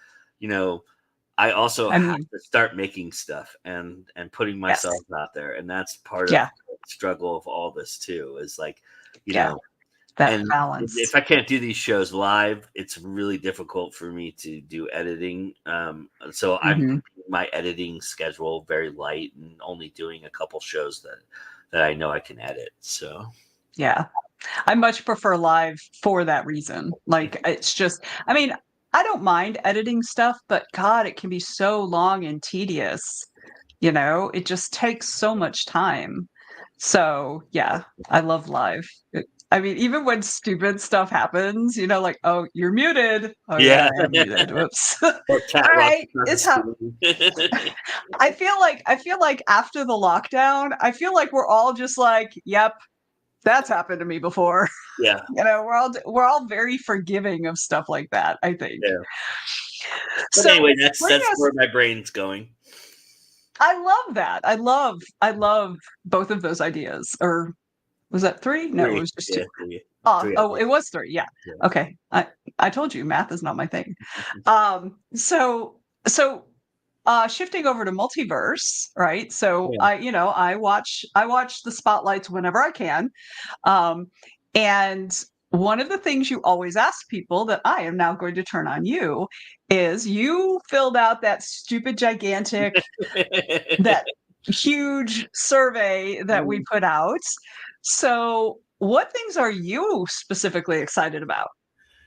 I also have to start making stuff and putting myself out there. And that's part of the struggle of all this too, is like,
that balance.
If I can't do these shows live, it's really difficult for me to do editing. So I'm keeping my editing schedule very light and only doing a couple shows that I know I can edit. So
yeah, I much prefer live for that reason. Like, it's just, I mean, I don't mind editing stuff, but God, it can be so long and tedious. It just takes so much time. So yeah, I love live. I mean, even when stupid stuff happens, like, oh, you're muted. Oh yeah, I am muted. Whoops. All right, it's happening. I feel like after the lockdown, I feel like we're all just like, yep, that's happened to me before.
Yeah.
We're all very forgiving of stuff like that, I think.
Yeah. So anyway, that's where my brain's going.
I love that. I love both of those ideas. Or was that 3? No, it was just 2.
Three.
It was 3. Yeah. Okay. I told you math is not my thing. So shifting over to multiverse, right? So I watch the spotlights whenever I can. And one of the things you always ask people that I am now going to turn on you is you filled out that stupid, gigantic, that huge survey that we put out. So what things are you specifically excited about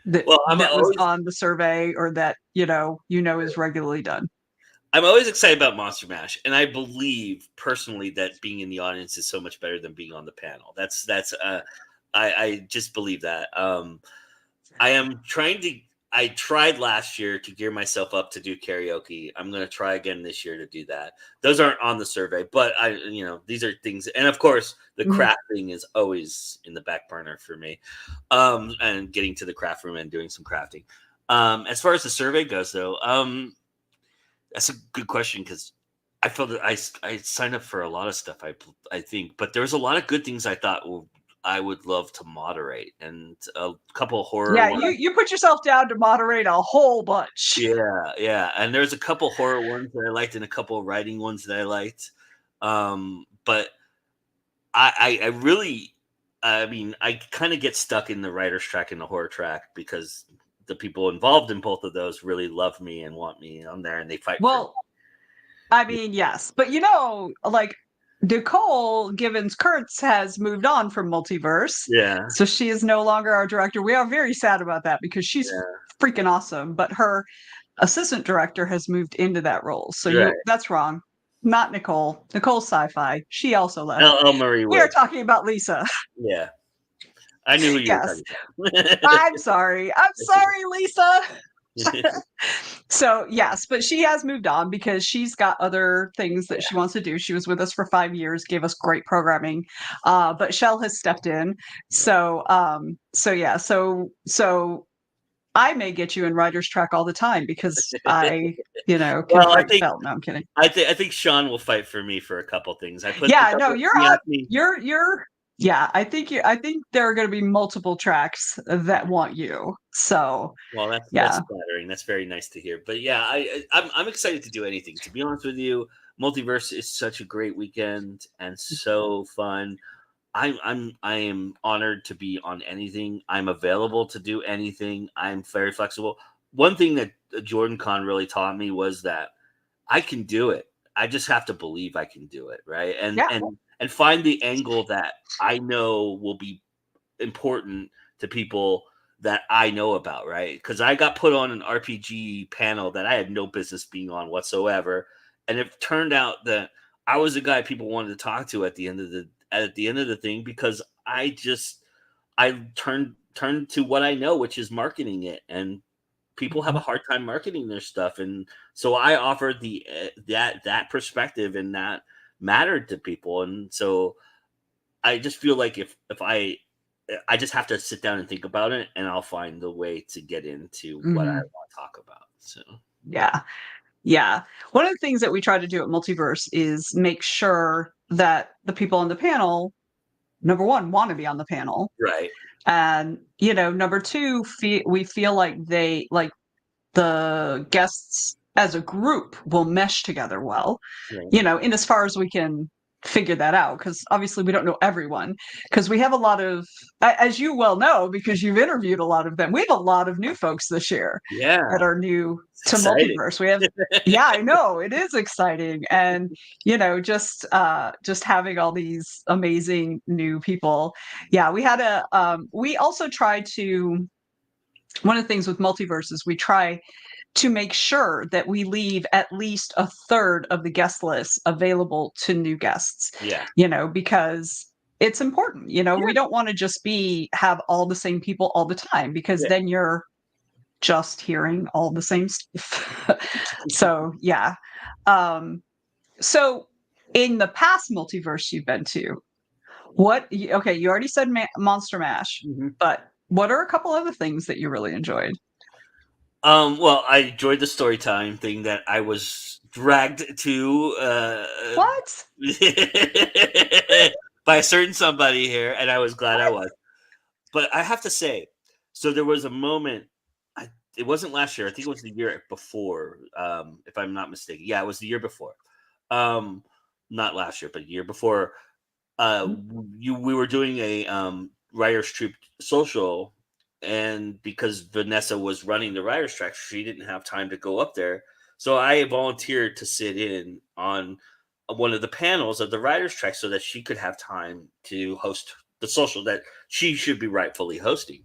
that was on the survey, or that, is regularly done?
I'm always excited about Monster Mash, and I believe personally that being in the audience is so much better than being on the panel. I just believe that. I tried last year to gear myself up to do karaoke. I'm going to try again this year to do that. Those aren't on the survey, but these are things. And of course, the crafting is always in the back burner for me. And getting to the craft room and doing some crafting. As far as the survey goes, though, that's a good question, because I feel that I signed up for a lot of stuff, I think, but there was a lot of good things I thought I would love to moderate, and a couple of horror.
Yeah, you put yourself down to moderate a whole bunch.
Yeah, and there's a couple horror ones that I liked and a couple of writing ones that I liked. But I really, I kind of get stuck in the writer's track and the horror track, because the people involved in both of those really love me and want me on there, and they fight.
Well, yes, but like, Nicole Givens Kurtz has moved on from Multiverse.
Yeah.
So she is no longer our director. We are very sad about that because she's freaking awesome. But her assistant director has moved into that role. So that's wrong. Not Nicole. Nicole's sci-fi. She also left.
Marie
We are talking about Lisa.
Yeah. I knew who you were talking about.
I'm sorry. I'm sorry, Lisa. So yes, but she has moved on because she's got other things that she wants to do. She was with us for 5 years, gave us great programming, but Shell has stepped in. So I may get you in writer's track all the time because I, can fight Shell. No, I'm kidding.
I think Sean will fight for me for a couple things. I
think there are going to be multiple tracks that want you. So,
that's flattering. That's very nice to hear. But yeah, I'm excited to do anything. To be honest with you, Multiverse is such a great weekend and so fun. I am honored to be on anything. I'm available to do anything. I'm very flexible. One thing that Jordan Con really taught me was that I can do it. I just have to believe I can do it, right? And find the angle that I know will be important to people that I know about, right? Because I got put on an RPG panel that I had no business being on whatsoever, and it turned out that I was the guy people wanted to talk to at the end of the thing because I turned to what I know, which is marketing it, and people have a hard time marketing their stuff, and so I offered that perspective, and that mattered to people. And so I just feel like if I just have to sit down and think about it, and I'll find the way to get into what I want to talk about. So
yeah. One of the things that we try to do at Multiverse is make sure that the people on the panel, number one, want to be on the panel,
right?
And number two, we feel like the guests as a group will mesh together well, in as far as we can figure that out, because obviously we don't know everyone, because we have a lot of, as you well know, because you've interviewed a lot of them, we have a lot of new folks this year that are new to Multiverse. We have I know it is exciting, and just having all these amazing new people. We had we also try to, one of the things with Multiverse is we try to make sure that we leave at least a third of the guest list available to new guests. Because it's important. We don't want to just have all the same people all the time, because then you're just hearing all the same stuff. So so in the past Multiverse you've been to, you already said Monster Mash, but what are a couple other things that you really enjoyed?
Well, I enjoyed the story time thing that I was dragged to.
What?
By a certain somebody here, and I was glad I was. But I have to say, so there was a moment. It wasn't last year. I think it was the year before, if I'm not mistaken. Yeah, it was the year before. Not last year, but the year before. We were doing a Writers Troop social. And because Venessa was running the writer's track, she didn't have time to go up there. So I volunteered to sit in on one of the panels of the writer's track so that she could have time to host the social that she should be rightfully hosting.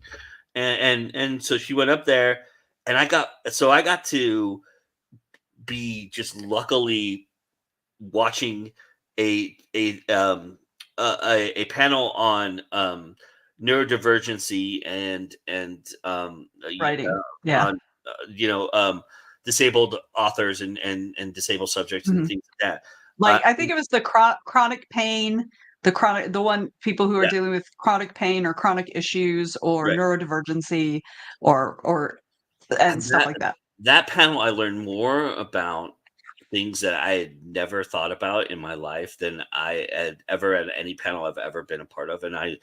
And so she went up there, and I got to be just luckily watching a panel on neurodivergency and
writing,
on, disabled authors and disabled subjects and things like that.
Like I think it was the chronic pain, the one people who are dealing with chronic pain or chronic issues or neurodivergency or stuff like that.
That panel, I learned more about things that I had never thought about in my life than I had ever at any panel I've ever been a part of, and I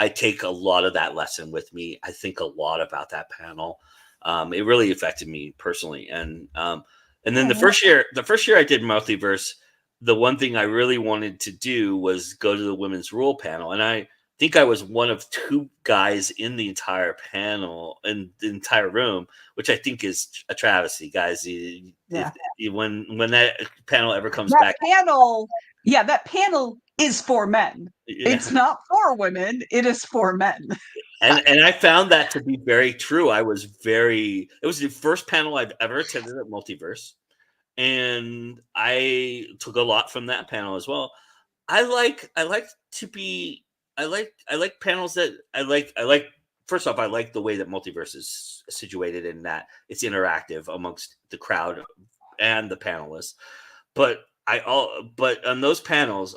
take a lot of that lesson with me. I think a lot about that panel. It really affected me personally. And then the first year I did Multiverse, the one thing I really wanted to do was go to the women's rule panel. And think I was one of 2 guys in the entire panel, in the entire room, which I think is a travesty, guys. When that panel ever comes back,
that panel is for men.
yeah.
It's not for women. It is for men.
And I found that to be very true. It was the first panel I've ever attended at Multiverse, and I took a lot from that panel as well. I like panels that I like. First off, I like the way that Multiverse is situated in that it's interactive amongst the crowd and the panelists. But on those panels,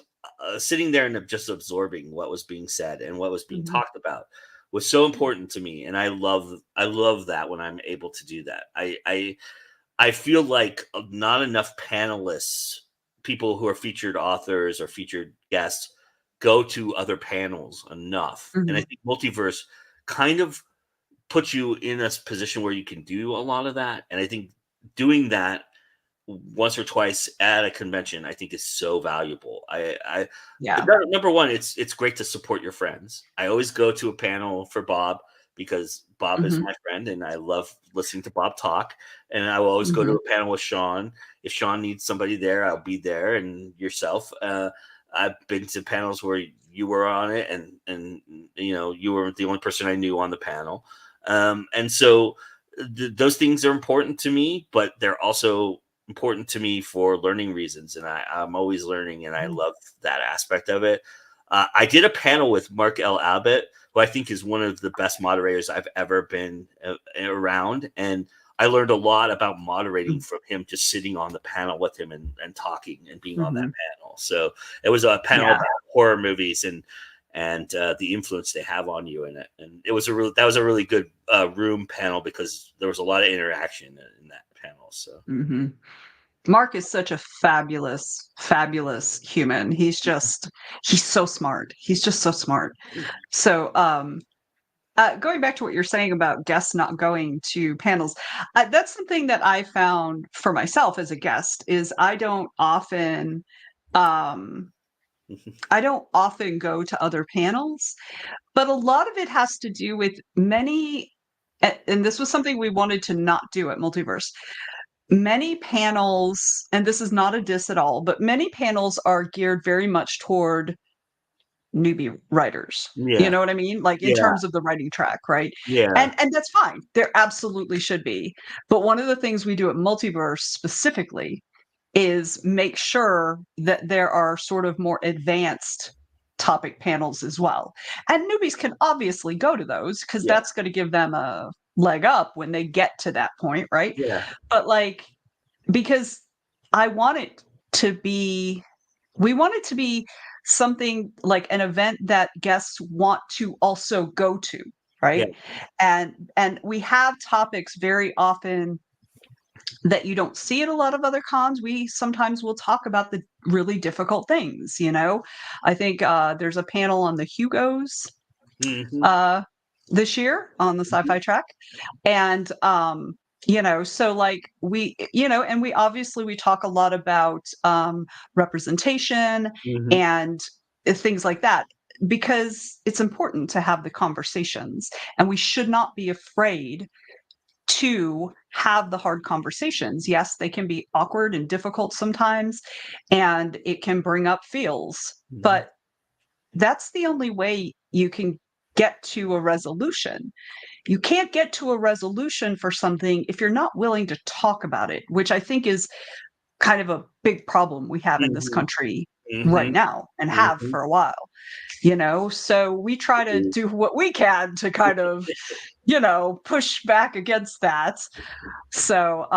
sitting there and just absorbing what was being said and what was being talked about was so important to me, and I love that when I'm able to do that. I feel like not enough panelists, people who are featured authors or featured guests, go to other panels enough. And I think Multiverse kind of puts you in a position where you can do a lot of that. And I think doing that once or twice at a convention, I think is so valuable. Number one, it's great to support your friends. I always go to a panel for Bob because Bob is my friend and I love listening to Bob talk. And I will always go to a panel with Sean. If Sean needs somebody there, I'll be there, and yourself. I've been to panels where you were on it, and you were the only person I knew on the panel. And so those things are important to me, but they're also important to me for learning reasons. And I'm always learning, and I love that aspect of it. I did a panel with Mark L. Abbott, who I think is one of the best moderators I've ever been around. And I learned a lot about moderating from him, just sitting on the panel with him and talking and being on that panel. So it was a panel about horror movies and the influence they have on you in it. And that was a really good room panel because there was a lot of interaction in that panel. So.
Mark is such a fabulous, fabulous human. He's so smart. He's just so smart. So, going back to what you're saying about guests not going to panels, that's something that I found for myself as a guest is I don't often go to other panels, but a lot of it has to do with and this was something we wanted to not do at Multiverse. Many panels, and this is not a diss at all, but many panels are geared very much toward newbie writers.
Yeah.
You know what I mean? Like in terms of the writing track, right?
Yeah.
And that's fine. There absolutely should be. But one of the things we do at Multiverse specifically is make sure that there are sort of more advanced topic panels as well. And newbies can obviously go to those because that's going to give them a leg up when they get to that point, right?
Yeah.
But because we want it to be something like an event that guests want to also go to, right? Yeah. And we have topics very often that you don't see at a lot of other cons. We sometimes will talk about the really difficult things, I think there's a panel on the Hugos this year on the sci-fi track. And so we obviously we talk a lot about representation and things like that, because it's important to have the conversations, and we should not be afraid to have the hard conversations. Yes, they can be awkward and difficult sometimes, and it can bring up feels, but that's the only way you can get to a resolution. You can't get to a resolution for something if you're not willing to talk about it, which I think is kind of a big problem we have in this country right now and have for a while, so we try to do what we can to kind of, push back against that. So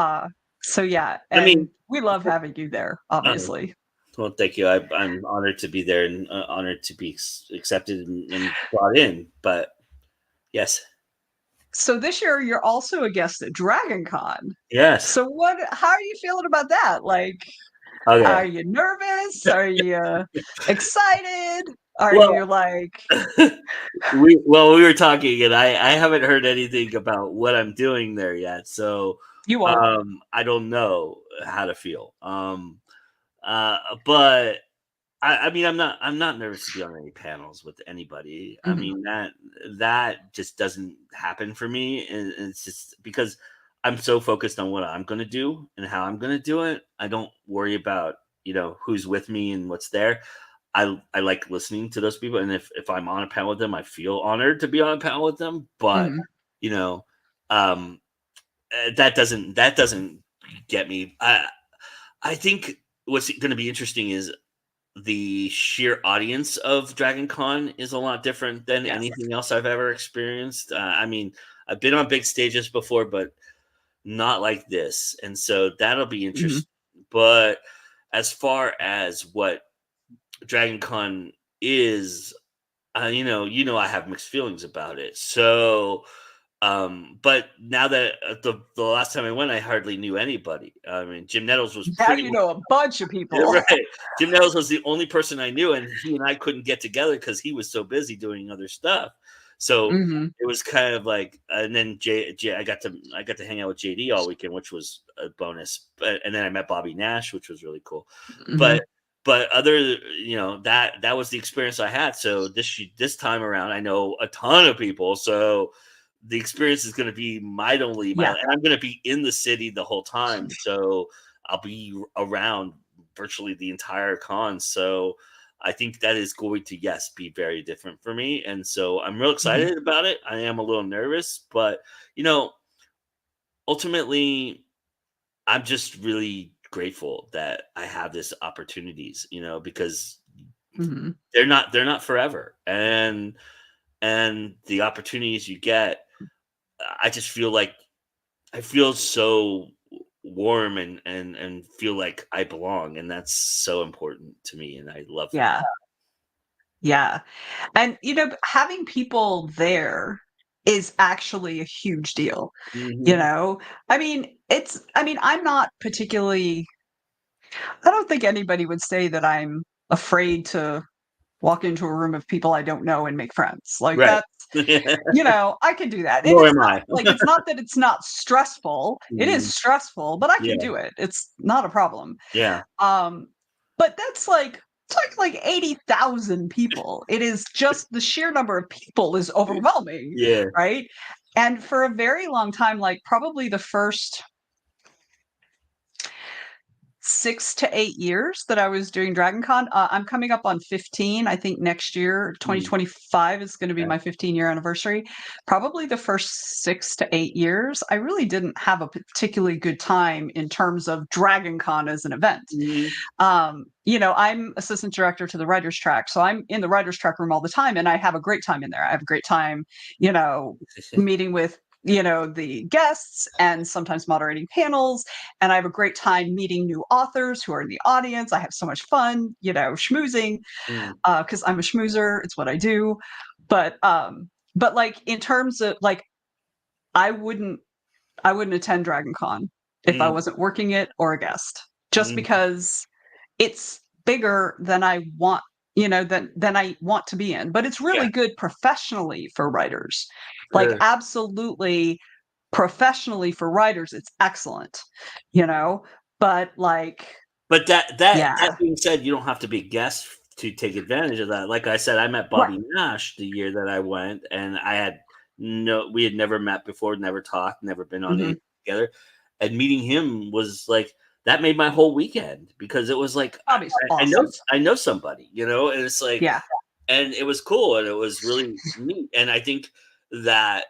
yeah, and we love having you there, obviously.
Well, thank you. I'm honored to be there and honored to be accepted and brought in, but yes.
So this year you're also a guest at Dragon Con.
Yes.
So how are you feeling about that? Are you nervous? Are you excited? You like...
we were talking, and I haven't heard anything about what I'm doing there yet. So
you won't.
I don't know how to feel. But I mean, I'm not nervous to be on any panels with anybody. I
Mhm.
mean, that just doesn't happen for me, and it's just because I'm so focused on what I'm going to do and how I'm going to do it. I don't worry about, who's with me and what's there. I like listening to those people, and if I'm on a panel with them, I feel honored to be on a panel with them. But
Mhm.
you know, um, that doesn't get me. I think what's going to be interesting is the sheer audience of Dragon Con is a lot different than
Yes.
anything else I've ever experienced. I mean, I've been on big stages before, but not like this, and so that'll be
Mhm.
interesting. But as far as what Dragon Con is, I have mixed feelings about it. So, but now that the last time I went, I hardly knew anybody. I mean, Jim Nettles was
Now
pretty
you
much
know a bunch of people.
right. Jim Nettles was the only person I knew, and he and I couldn't get together because he was so busy doing other stuff. So
Mhm.
it was kind of like, and then I got to hang out with JD all weekend, which was a bonus. But and then I met Bobby Nash, which was really cool.
Mhm.
But that was the experience I had. So this time around, I know a ton of people. So the experience is going to be mightily,
Yeah.
and I'm going to be in the city the whole time. So I'll be around virtually the entire con. So I think that is going to, yes, be very different for me. And so I'm real
Mhm.
excited about it. I am a little nervous, but ultimately I'm just really grateful that I have this opportunities, because
Mhm.
they're not forever. And the opportunities you get, I just feel like I feel so warm and feel like I belong, and that's so important to me, and I love
Yeah.
that.
Yeah. And, having people there is actually a huge deal, you
Mhm.
know? I'm not particularly I don't think anybody would say that I'm afraid to walk into a room of people I don't know and make friends. Like,
Right.
that's I can do that. And
Nor
it's
am
not
I.
it's not that it's not stressful. It is
Mhm.
stressful, but I can
Yeah,
do it. It's not a problem.
yeah,
Um, but that's like 80,000 people. It is just the sheer number of people is overwhelming,
yeah.
right? And for a very long time, like probably the first 6 to 8 years that I was doing DragonCon. I'm coming up on 15. I think next year,
Mm,
2025 is going to be
yeah.
my 15-year anniversary. Probably the first 6 to 8 years, I really didn't have a particularly good time in terms of DragonCon as an event.
Mhm.
I'm assistant director to the writers track, so I'm in the writers track room all the time, and I have a great time in there. I have a great time, meeting with the guests and sometimes moderating panels, and I have a great time meeting new authors who are in the audience. I have so much fun, schmoozing,
Mm,
because I'm a schmoozer. It's what I do. But like in terms of like, I wouldn't I wouldn't attend DragonCon if I
mm,
wasn't working it or a guest, just
mm,
because it's bigger than than I want to be in. But it's
yeah,
really good professionally for writers. Like
sure.
absolutely professionally for writers, it's excellent, you know? But like,
But that
yeah.
being said, you don't have to be a guest to take advantage of that. Like I said, I met
Right.
Bobby Nash the year that I went, and we had never met before, never talked, never been on
Mhm.
anything together. And meeting him was like that made my whole weekend because it was like
Bobby's
I know
awesome.
I know somebody, and it's like,
Yeah.
and it was cool and it was really neat. And I think that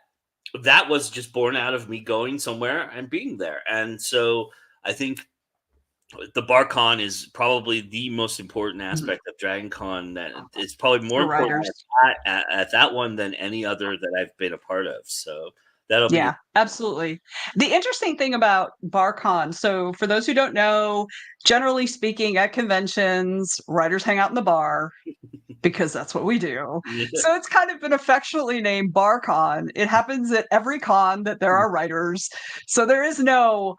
that was just born out of me going somewhere and being there. And so I think the BarCon is probably the most important
Mhm.
aspect of Dragon Con. That it's probably more
For
important
writers.
at that one than any other that I've been a part of. So that'll be
Yeah, absolutely. The interesting thing about BarCon, so for those who don't know, generally speaking, at conventions, writers hang out in the bar because that's what we do.
yeah.
So it's kind of been affectionately named BarCon. It happens at every con that there are writers. So there is no,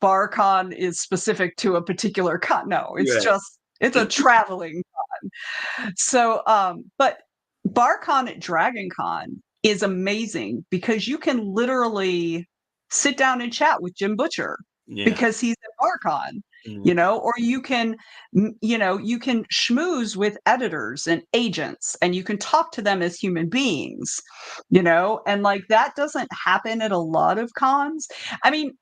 BarCon is specific to a particular con. No,
Right.
it's a traveling. So, but BarCon at DragonCon is amazing because you can literally sit down and chat with Jim Butcher
Yeah.
because he's at BarCon. you know, or you can, you can schmooze with editors and agents and you can talk to them as human beings, you know, and like that doesn't happen at a lot of cons. I mean,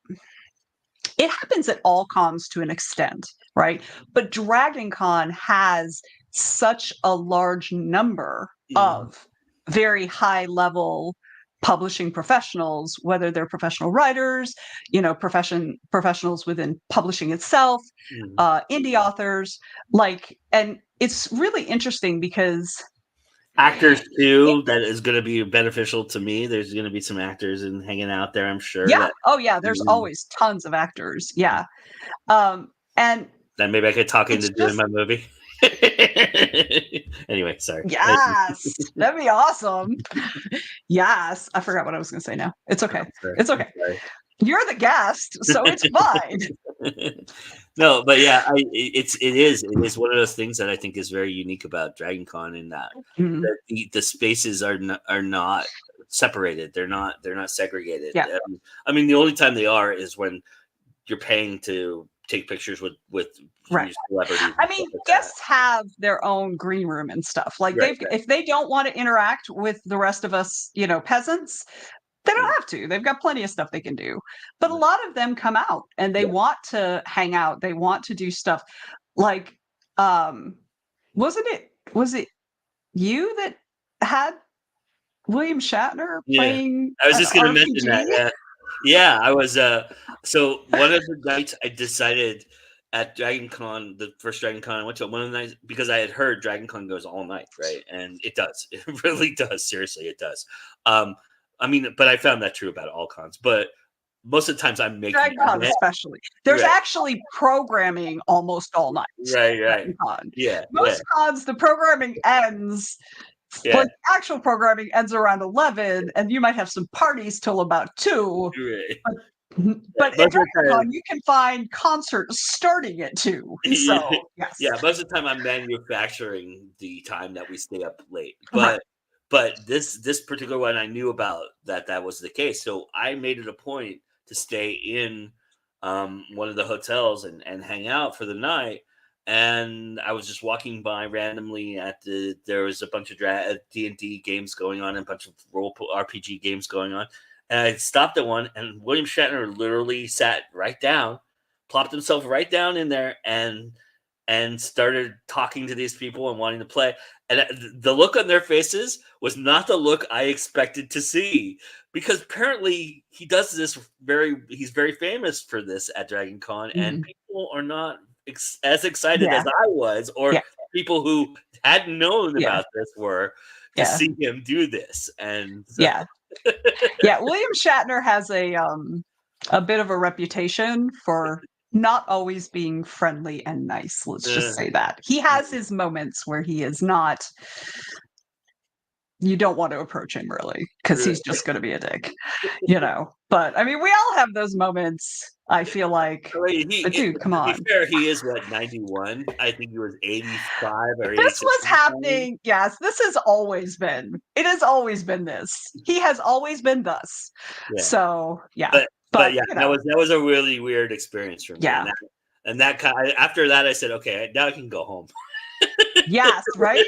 it happens at all cons to an extent, right? But Dragon Con has such a large number of very high level publishing professionals, whether they're professional writers, you know, professionals within publishing itself, indie authors, like, and it's really interesting because
actors too, that is going to be beneficial to me. There's going to be some actors and hanging out there, I'm sure.
yeah,
That,
oh yeah, there's always tons of actors, yeah, and
that maybe I could talk into doing
just,
my movie. Anyway, sorry.
yes, that'd be awesome. Yes, I forgot what I was going to say now. It's okay. It's okay. You're the guest, so it's fine.
No, but yeah, it is one of those things that I think is very unique about Dragon Con in that, that the spaces are not separated. They're not segregated.
Yeah.
I mean, the only time they are is when you're paying to take pictures with
right.
celebrities.
I mean, guests have their own green room and stuff. Like if they don't want to interact with the rest of us, you know, peasants, they don't have to. They've got plenty of stuff they can do. But a lot of them come out and they want to hang out. They want to do stuff. Like, was it you that had William Shatner playing?
I was just going to mention that. Yeah, I was. So one of the nights I decided at Dragon Con, the first Dragon Con I went to, one of the nights, because I had heard Dragon Con goes all night, right? And it does. It really does. Seriously, it does. I mean, but I found that true about all cons. But most of the times I'm making
Dragon Con especially. There's actually programming almost all night.
Right. Yeah.
Most cons, the programming ends.
Yeah.
Like actual programming ends around 11, and you might have some parties till about 2.
Right.
But at Dragon Con, you can find concerts starting at 2. So yes.
Yeah, most of the time I'm manufacturing the time that we stay up late. But this particular one, I knew about that was the case. So I made it a point to stay in one of the hotels and hang out for the night. And I was just walking by randomly there was a bunch of D&D games going on and a bunch of role RPG games going on. And I stopped at one, and William Shatner literally sat right down, plopped himself right down in there, and started talking to these people and wanting to play. And the look on their faces was not the look I expected to see, because apparently he does this he's very famous for this at Dragon Con, and people are not as excited as I was, or people who hadn't known about this were to see him do this. And so.
William Shatner has a bit of a reputation for not always being friendly and nice. Let's just say that. He has his moments where he is not, you don't want to approach him really, because he's just going to be a dick, you know. But I mean, we all have those moments, I feel like. But dude, come on.
To be fair, he is 91? I think he was 85 or 86.
This was happening. Yes, this has always been. It has always been this. He has always been thus. Yeah. So yeah.
But yeah, you know. that was a really weird experience for me.
Yeah.
And that kind of, after that, I said, okay, now I can go home.
Yes, right.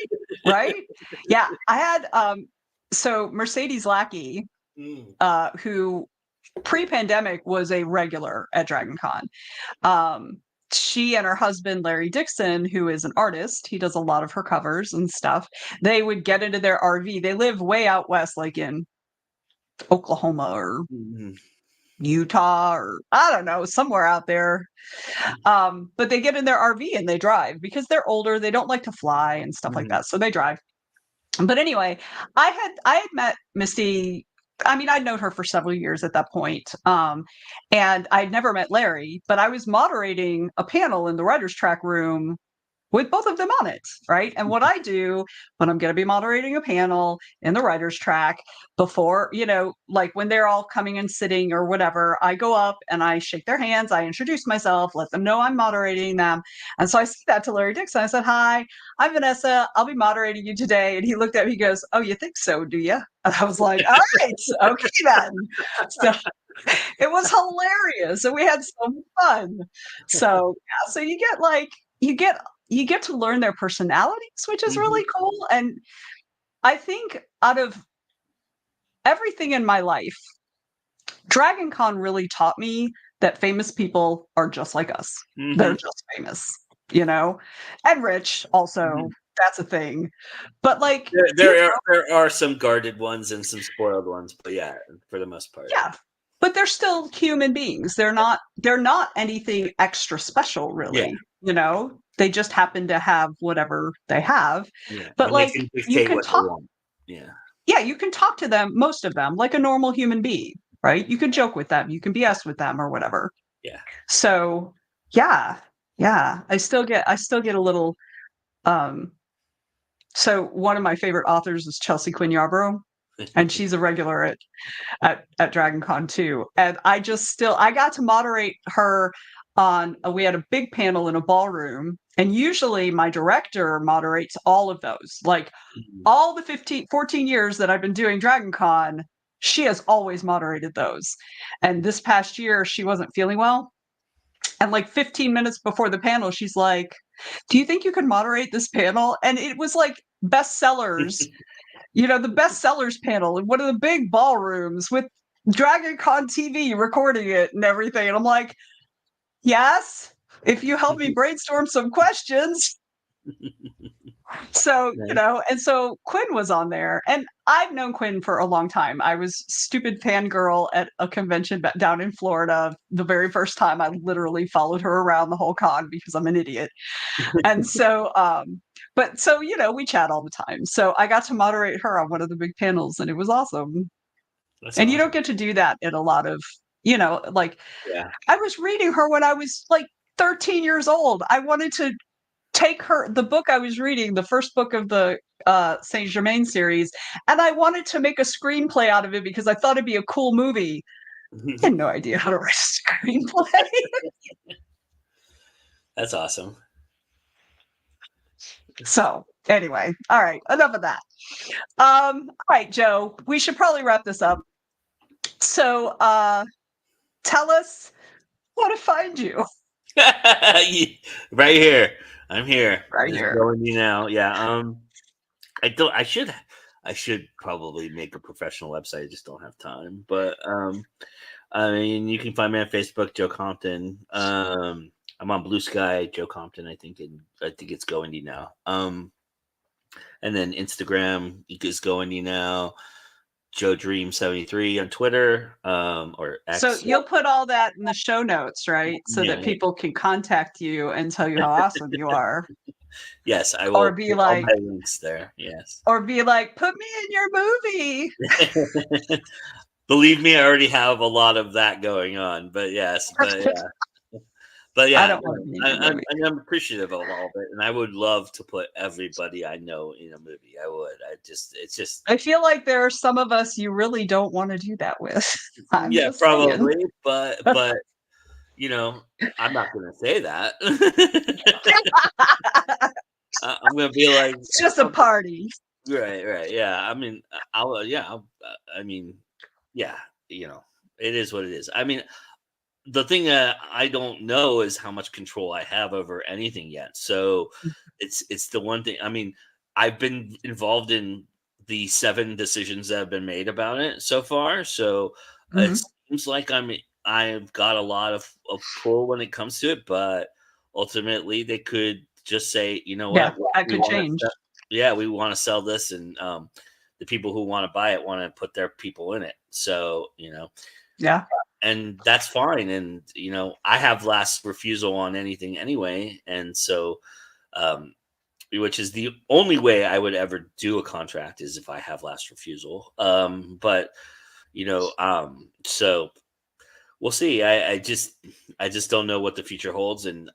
Yeah, I had so Mercedes Lackey, who pre-pandemic was a regular at Dragon Con. She and her husband Larry Dixon, who is an artist, he does a lot of her covers and stuff. They would get into their RV. They live way out west, like in Oklahoma or Utah, or I don't know, somewhere out there. But they get in their RV and they drive because they're older. They don't like to fly and stuff like that. So they drive. But anyway, I had met Misty. I mean, I'd known her for several years at that point. And I'd never met Larry, but I was moderating a panel in the writer's track room with both of them on it, right? And what I do when I'm going to be moderating a panel in the writer's track before, like when they're all coming and sitting or whatever, I go up and I shake their hands, I introduce myself, let them know I'm moderating them. And so I said that to Larry Dixon. I said, "Hi, I'm Venessa. I'll be moderating you today." And he looked at me, he goes, "Oh, you think so, do you?" And I was like, "All right, okay then." So it was hilarious and we had some fun. So yeah, so you get to learn their personalities, which is really cool. And I think out of everything in my life, Dragon Con really taught me that famous people are just like us. They're just famous, and rich also. That's a thing. But like
there are some guarded ones and some spoiled ones, but yeah, for the most part.
Yeah. But they're still human beings. They're not anything extra special, really. They just happen to have whatever they have.
Yeah.
But
And
like
they can
you
dictate
can
what they
talk
want. Yeah.
Yeah, you can talk to them, most of them, like a normal human being, right? You can joke with them, you can BS with them or whatever.
Yeah.
So yeah. Yeah. I still get a little so one of my favorite authors is Chelsea Quinn Yarborough, and she's a regular at Dragon Con too. And I got to moderate her on we had a big panel in a ballroom, and usually my director moderates all of those. Like all the 14 years that I've been doing Dragon Con, she has always moderated those. And this past year she wasn't feeling well. And like 15 minutes before the panel, she's like, "Do you think you could moderate this panel?" And it was like bestsellers, the bestsellers panel in one of the big ballrooms with Dragon Con TV recording it and everything. And I'm like, "Yes, if you help me brainstorm some questions." So, and so Quinn was on there, and I've known Quinn for a long time. I was stupid fangirl at a convention down in Florida. The very first time I literally followed her around the whole con because I'm an idiot. And so, we chat all the time. So I got to moderate her on one of the big panels, and it was awesome.
That's
and
awesome.
You don't get to do that in a lot of, like,
yeah.
I was reading her when I was like 13 years old. I wanted to take the book I was reading, the first book of the Saint Germain series, and I wanted to make a screenplay out of it because I thought it'd be a cool movie. I had no idea how to write a screenplay.
That's awesome.
So anyway, all right, enough of that. All right, Joe, we should probably wrap this up. So tell us how to find you.
Right here. I'm here.
Right here.
Going you now. Yeah. I should probably make a professional website. I just don't have time. But I mean, you can find me on Facebook, Joe Compton. I'm on Blue Sky, Joe Compton. I think it's Go Indie now. And then Instagram is Go Indie now. Joe Dream 73 on Twitter, or X.
So you'll put all that in the show notes, right? So that people can contact you and tell you how awesome you are.
Yes, I will.
Or be like,
all my links there. Yes.
Or be like, "Put me in your movie."
Believe me, I already have a lot of that going on. But yes, but yeah,
I don't want to be in your movie.
I'm appreciative of all of it, and I would love to put everybody I know in a movie. I would. I
feel like there are some of us you really don't want to do that with.
Yeah, probably, but I'm not going to say that. I'm going to be like,
it's just a party.
Right. Yeah. I mean, it is what it is. I mean, the thing that I don't know is how much control I have over anything yet. So it's the one thing. I mean, I've been involved in the 7 decisions that have been made about it so far. So it seems like I've got a lot of pull when it comes to it, but ultimately they could just say, you know what,
that could change.
We want to sell this, and the people who want to buy it want to put their people in it. So,
yeah.
And that's fine. And, I have last refusal on anything anyway. And so, which is the only way I would ever do a contract is if I have last refusal. But, so we'll see. I just don't know what the future holds. And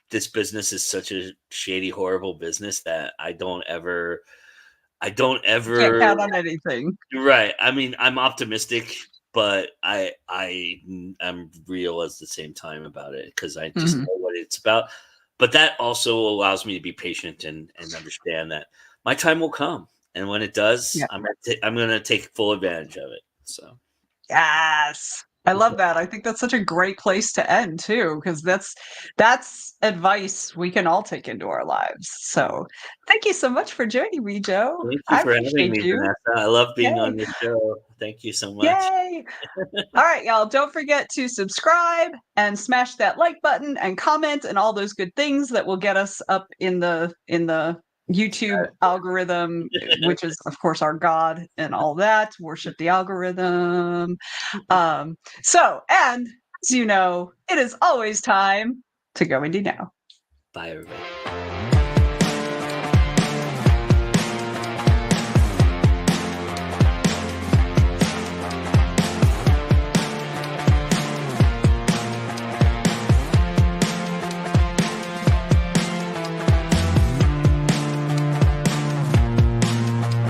this business is such a shady, horrible business that I don't ever
Can't count on anything.
right. I mean, I'm optimistic, but I'm real at the same time about it because I just know what it's about. But that also allows me to be patient and understand that my time will come, and when it does,
Yeah.
I'm gonna take full advantage of it. So
Yes. I love that. I think that's such a great place to end too, because that's advice we can all take into our lives. So thank you so much for joining me, Joe.
thank you
I
for having
appreciate
me,
you.
Vanessa. I love being
Yay.
on your show. Thank you so much.
Yay. All right, y'all. Don't forget to subscribe and smash that like button and comment and all those good things that will get us up in the YouTube algorithm, which is of course our God and all that. Worship the algorithm. So, and as you know, it is always time to go indie now.
Bye, everybody.